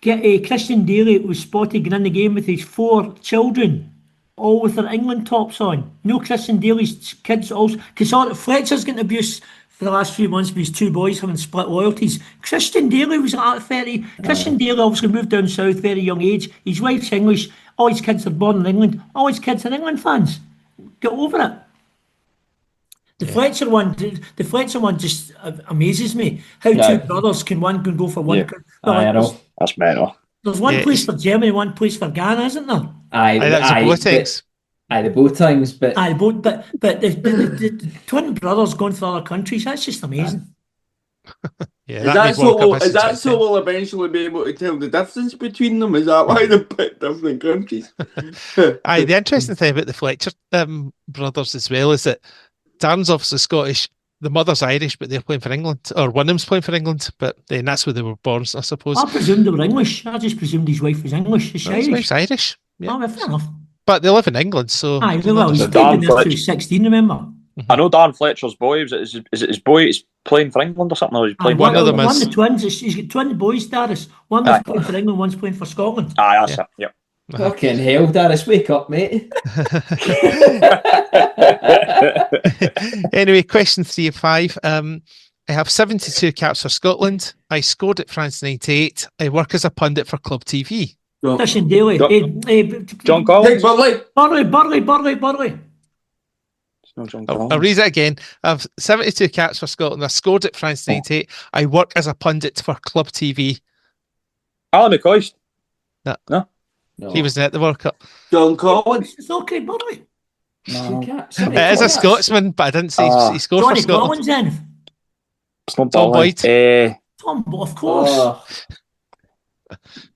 Christian Daly was spotted getting in the game with his 4 children, all with their England tops on. You know, Christian Daly's kids also, because Fletcher's getting abuse for the last few months with his 2 boys having split loyalties. Christian Daly was at 30. Christian Daly obviously moved down south very young age. His wife's English. All his kids are born in England. All his kids are England fans. Get over it. The Fletcher one just amazes me. How 2 brothers can go for one. I know. That's mental. There's one place for Germany, one place for Ghana, isn't there? That's Boateng's. The Boatengs, but the twin brothers going for other countries, that's just amazing. Yeah, Is that so we'll eventually be able to tell the difference between them? Is that why they pick different countries? The interesting thing about the Fletcher brothers as well is that Darren's obviously Scottish. the mother's Irish, but they're playing for England, or one of them's playing for England, but then that's where they were born, I suppose. I presumed they were English. I just presumed his wife was English. Is she His Irish? wife's Irish. Yeah. Oh, well, fair enough. But they live in England, so... Aye, well, he's So played Dan in there Fletcher- till 16, remember? I know Dan Fletcher's boy. Is it his boy? He's playing for England or something. Or he's Aye, playing one of them one is- of the twins. He's got twin boys, Daris. One was Aye. playing for England, one's playing for Scotland. Aye, that's it. Yep. Fucking hell, Daris, wake up, mate. Anyway, question 3 of 5. I have 72 caps for Scotland. I scored at France 98. I work as a pundit for Club TV. Listen, Daly. John Hey, Collins. Burley. It's not John I'll Collins. read it again. I have 72 caps for Scotland. I scored at France 98. I work as a pundit for Club TV. Alan McCoist. No. He was at the World Cup. John Collins. It's okay, Burley. No. It is a Scotsman, but I didn't say he scored Johnny for Scotland. Collins then. It's not Tom Boyd. Tom, of course. Oh,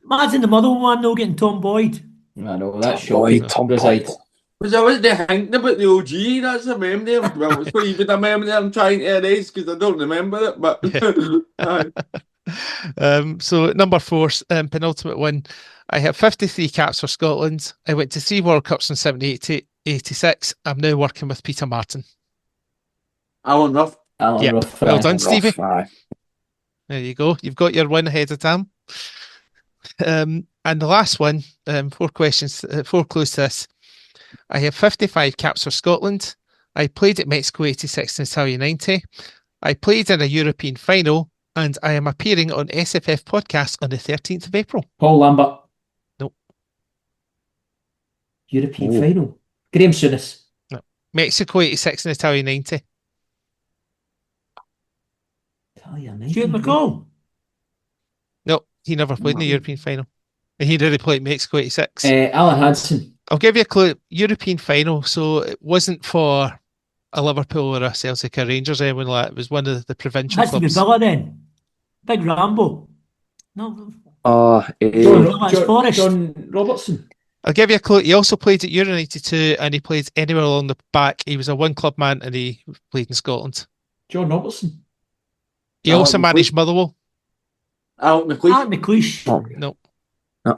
Imagine the mother one no getting Tom Boyd. I know, that's Boyd, shocking. Tom Reside. Boyd. Was I wasn't thinking about the OG, that's a memory. Well, it's not even a memory I'm trying to erase because I don't remember it, but aye. So number 4, penultimate one. I have 53 caps for Scotland. I went to 3 World Cups in 78 to 86. I'm now working with Peter Martin. Alan Ruff. Alan Yeah, Ruff, well aye. done, Stevie. Aye. There you go. You've got your one ahead of Tam. And the last one, 4 questions, 4 clues to this. I have 55 caps for Scotland. I played at Mexico 86 and Italia 90. I played in a European final, and I am appearing on SFF Podcast on the 13th of April. Paul Lambert. Nope. European final. Graham Souness. Mexico 86 and Italia 90. Stuart McCall. No, he never played in the European final. And he did play at Mexico 86. Alan Hansen. I'll give you a clue. European final, so it wasn't for a Liverpool or a Celtic or Rangers or anyone like that. It was one of the provincial Has to be clubs. Villa then. Big Rambo. No, John Robertson. I'll give you a clue. He also played at Euro 92 and he played anywhere along the back. He was a one-club man and he played in Scotland. John Robertson. He Alan also McLeish. managed Motherwell. Alan McLeish. Alan McLeish. No. No.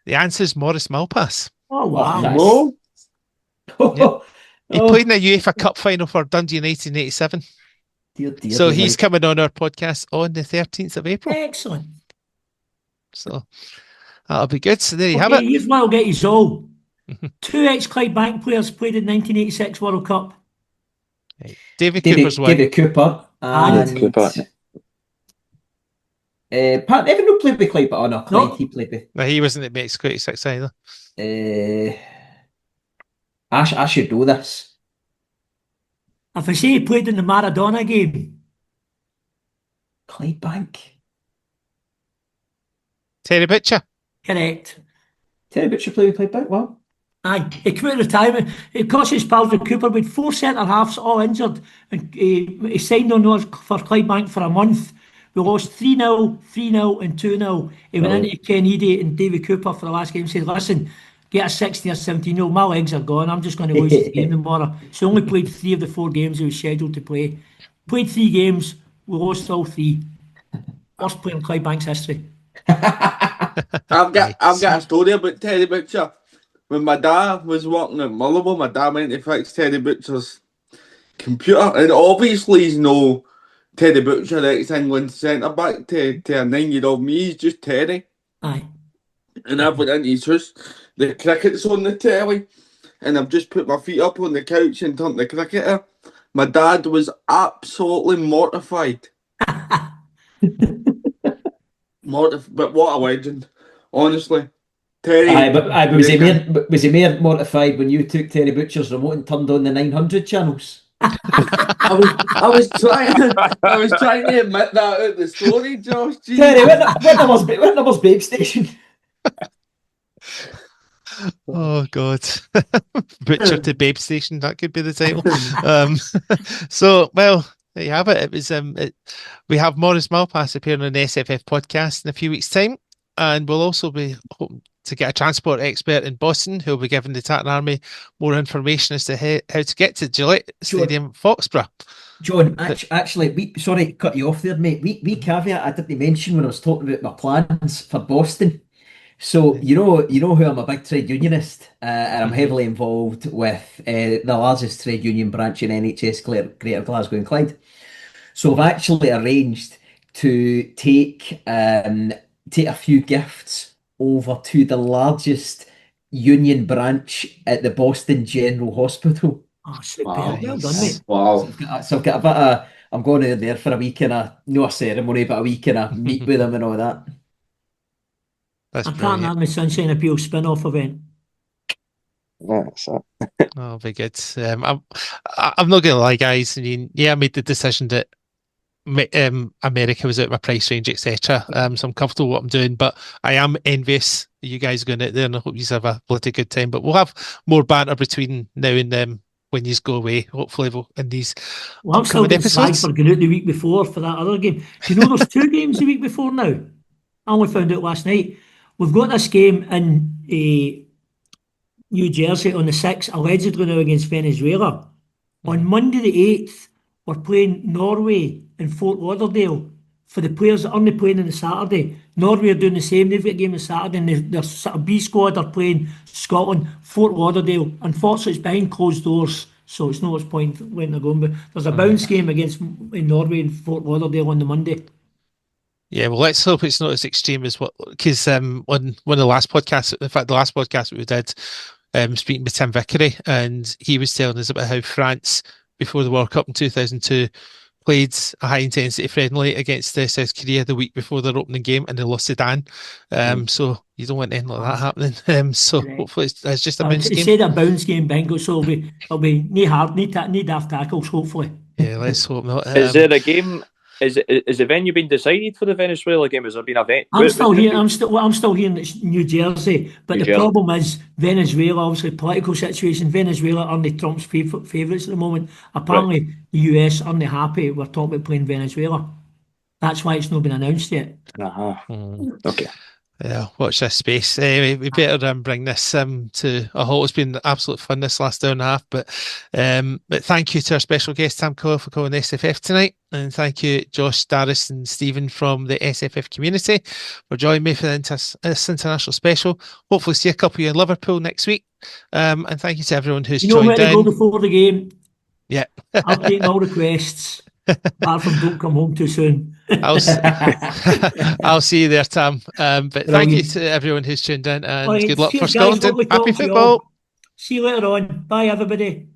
The answer is Maurice Malpass. Oh, wow. nice. Whoa. He played in a UEFA Cup final for Dundee United in 87. Dear, So he's coming on our podcast on the 13th of April. Excellent. So that'll be good. So there you have Okay, it. here's what I'll get you all. 2 ex-Clydebank players played in 1986 World Cup. David Cooper's one. David Cooper. And David Cooper. Pat Evan no played with Clyde, but no, Clyde No. he played with. No, he wasn't at Mexico 86 either. I should know this. If I say he played in the Maradona game, Clyde Bank. Terry Butcher. correct. Terry Butcher played with Clyde Bank. Well, Aye, he came out of retirement. It cost his pals with Cooper with 4 centre halves all injured. And he signed on those for Clydebank for a month. We lost 3-0, 3-0 and 2-0. He went into Ken Eady and David Cooper for the last game and said, listen, get a 16 or 17-0. My legs are gone. I'm just going to lose the game tomorrow. So he only played 3 of the 4 games he was scheduled to play. Played 3 games. We lost all 3. Worst player in Clydebank's history. I've got a story about Terry Butcher. When my dad was working at Motherwell, my dad went to fix Terry Butcher's computer, and obviously he's no Terry Butcher, ex-England centre-back to a 9-year-old me. He's just Terry. Aye. And I've went into his house, the cricket's on the telly, and I've just put my feet up on the couch and turned the cricketer. My dad was absolutely mortified. But what a legend, honestly. Terry. aye, but was he more mortified when you took Terry Butcher's remote and turned on the 900 channels? I was trying to admit that out of the story, Josh. Jeez. Terry, what number's Babe Station? Oh God. Butcher to Babe Station, that could be the title. So well, there you have it. It was we have Maurice Malpass appearing on the SFF podcast in a few weeks' time, and we'll also be to get a transport expert in Boston who will be giving the Tartan Army more information as to how to get to Gillette Stadium, Foxborough. John, actually, sorry to cut you off there, mate. We caveat I didn't mention when I was talking about my plans for Boston. So you know who I'm a big trade unionist, and I'm heavily involved with the largest trade union branch in NHS, Greater Glasgow and Clyde. So I've actually arranged to take a few gifts over to the largest union branch at the Boston General Hospital. Oh, super. Wow. Well done, mate. Wow. So I've got a bit of, I'm going in there for a week and no a ceremony, but a week and a meet with them and all that. That's I can't brilliant. have my Sunshine Appeal spin-off event. That's it. Oh, very good. I'm not going to lie, guys. I mean, I made the decision that America was out of my price range, etc. So I'm comfortable with what I'm doing, but I am envious that you guys are going out there, and I hope you have a bloody good time. But we'll have more banter between now and when you go away, hopefully in these Well, I'm still upcoming getting slagged episodes. for going out the week before for that other game. Do you know there's 2 games the week before now? I only found out last night. We've got this game in New Jersey on the 6th, allegedly now against Venezuela. On Monday the 8th, we're playing Norway in Fort Lauderdale. For the players that aren't playing on the Saturday, Norway are doing the same. They've got a game on Saturday, and their sort of B squad are playing Scotland, Fort Lauderdale. Unfortunately, it's behind closed doors, so it's no much point when they're going. But there's a bounce game against in Norway and Fort Lauderdale on the Monday. Yeah, well, let's hope it's not as extreme as what, because on one of the last podcasts, in fact, the last podcast we did, speaking with Tim Vickery, and he was telling us about how France, before the World Cup in 2002, played a high-intensity friendly against South Korea the week before their opening game, and they lost to Dan. So you don't want anything like that happening. So hopefully it's just a bounce He game. said a bounce game, bingo, so it'll be knee hard, need daft tackles, hopefully. Yeah, let's hope not. Is there a game? Is the venue been decided for the Venezuela game? Has there been a venue? I'm still here. I'm still here in New Jersey, but New the Jersey. problem is Venezuela. Obviously, political situation. Venezuela aren't Trump's favourites at the moment. Apparently, the US aren't happy. We're talking about playing Venezuela. That's why it's not been announced yet. Okay. Yeah, watch this space. Anyway, we better bring this to a halt. It's been absolute fun this last hour and a half. But thank you to our special guest, Tam Coyle, for calling SFF tonight. And thank you, Josh, Daris and Stephen from the SFF community for joining me for this international special. Hopefully see a couple of you in Liverpool next week. And thank you to everyone who's You know where joined to go in. before the game. Yeah. I'll take all requests. Apart from don't come home too soon. I'll see you there, Tam. But thank you to everyone who's tuned in, and Right, good luck for cheers, guys. Scotland. Lovely Happy talking to you football. all. See you later on. Bye, everybody.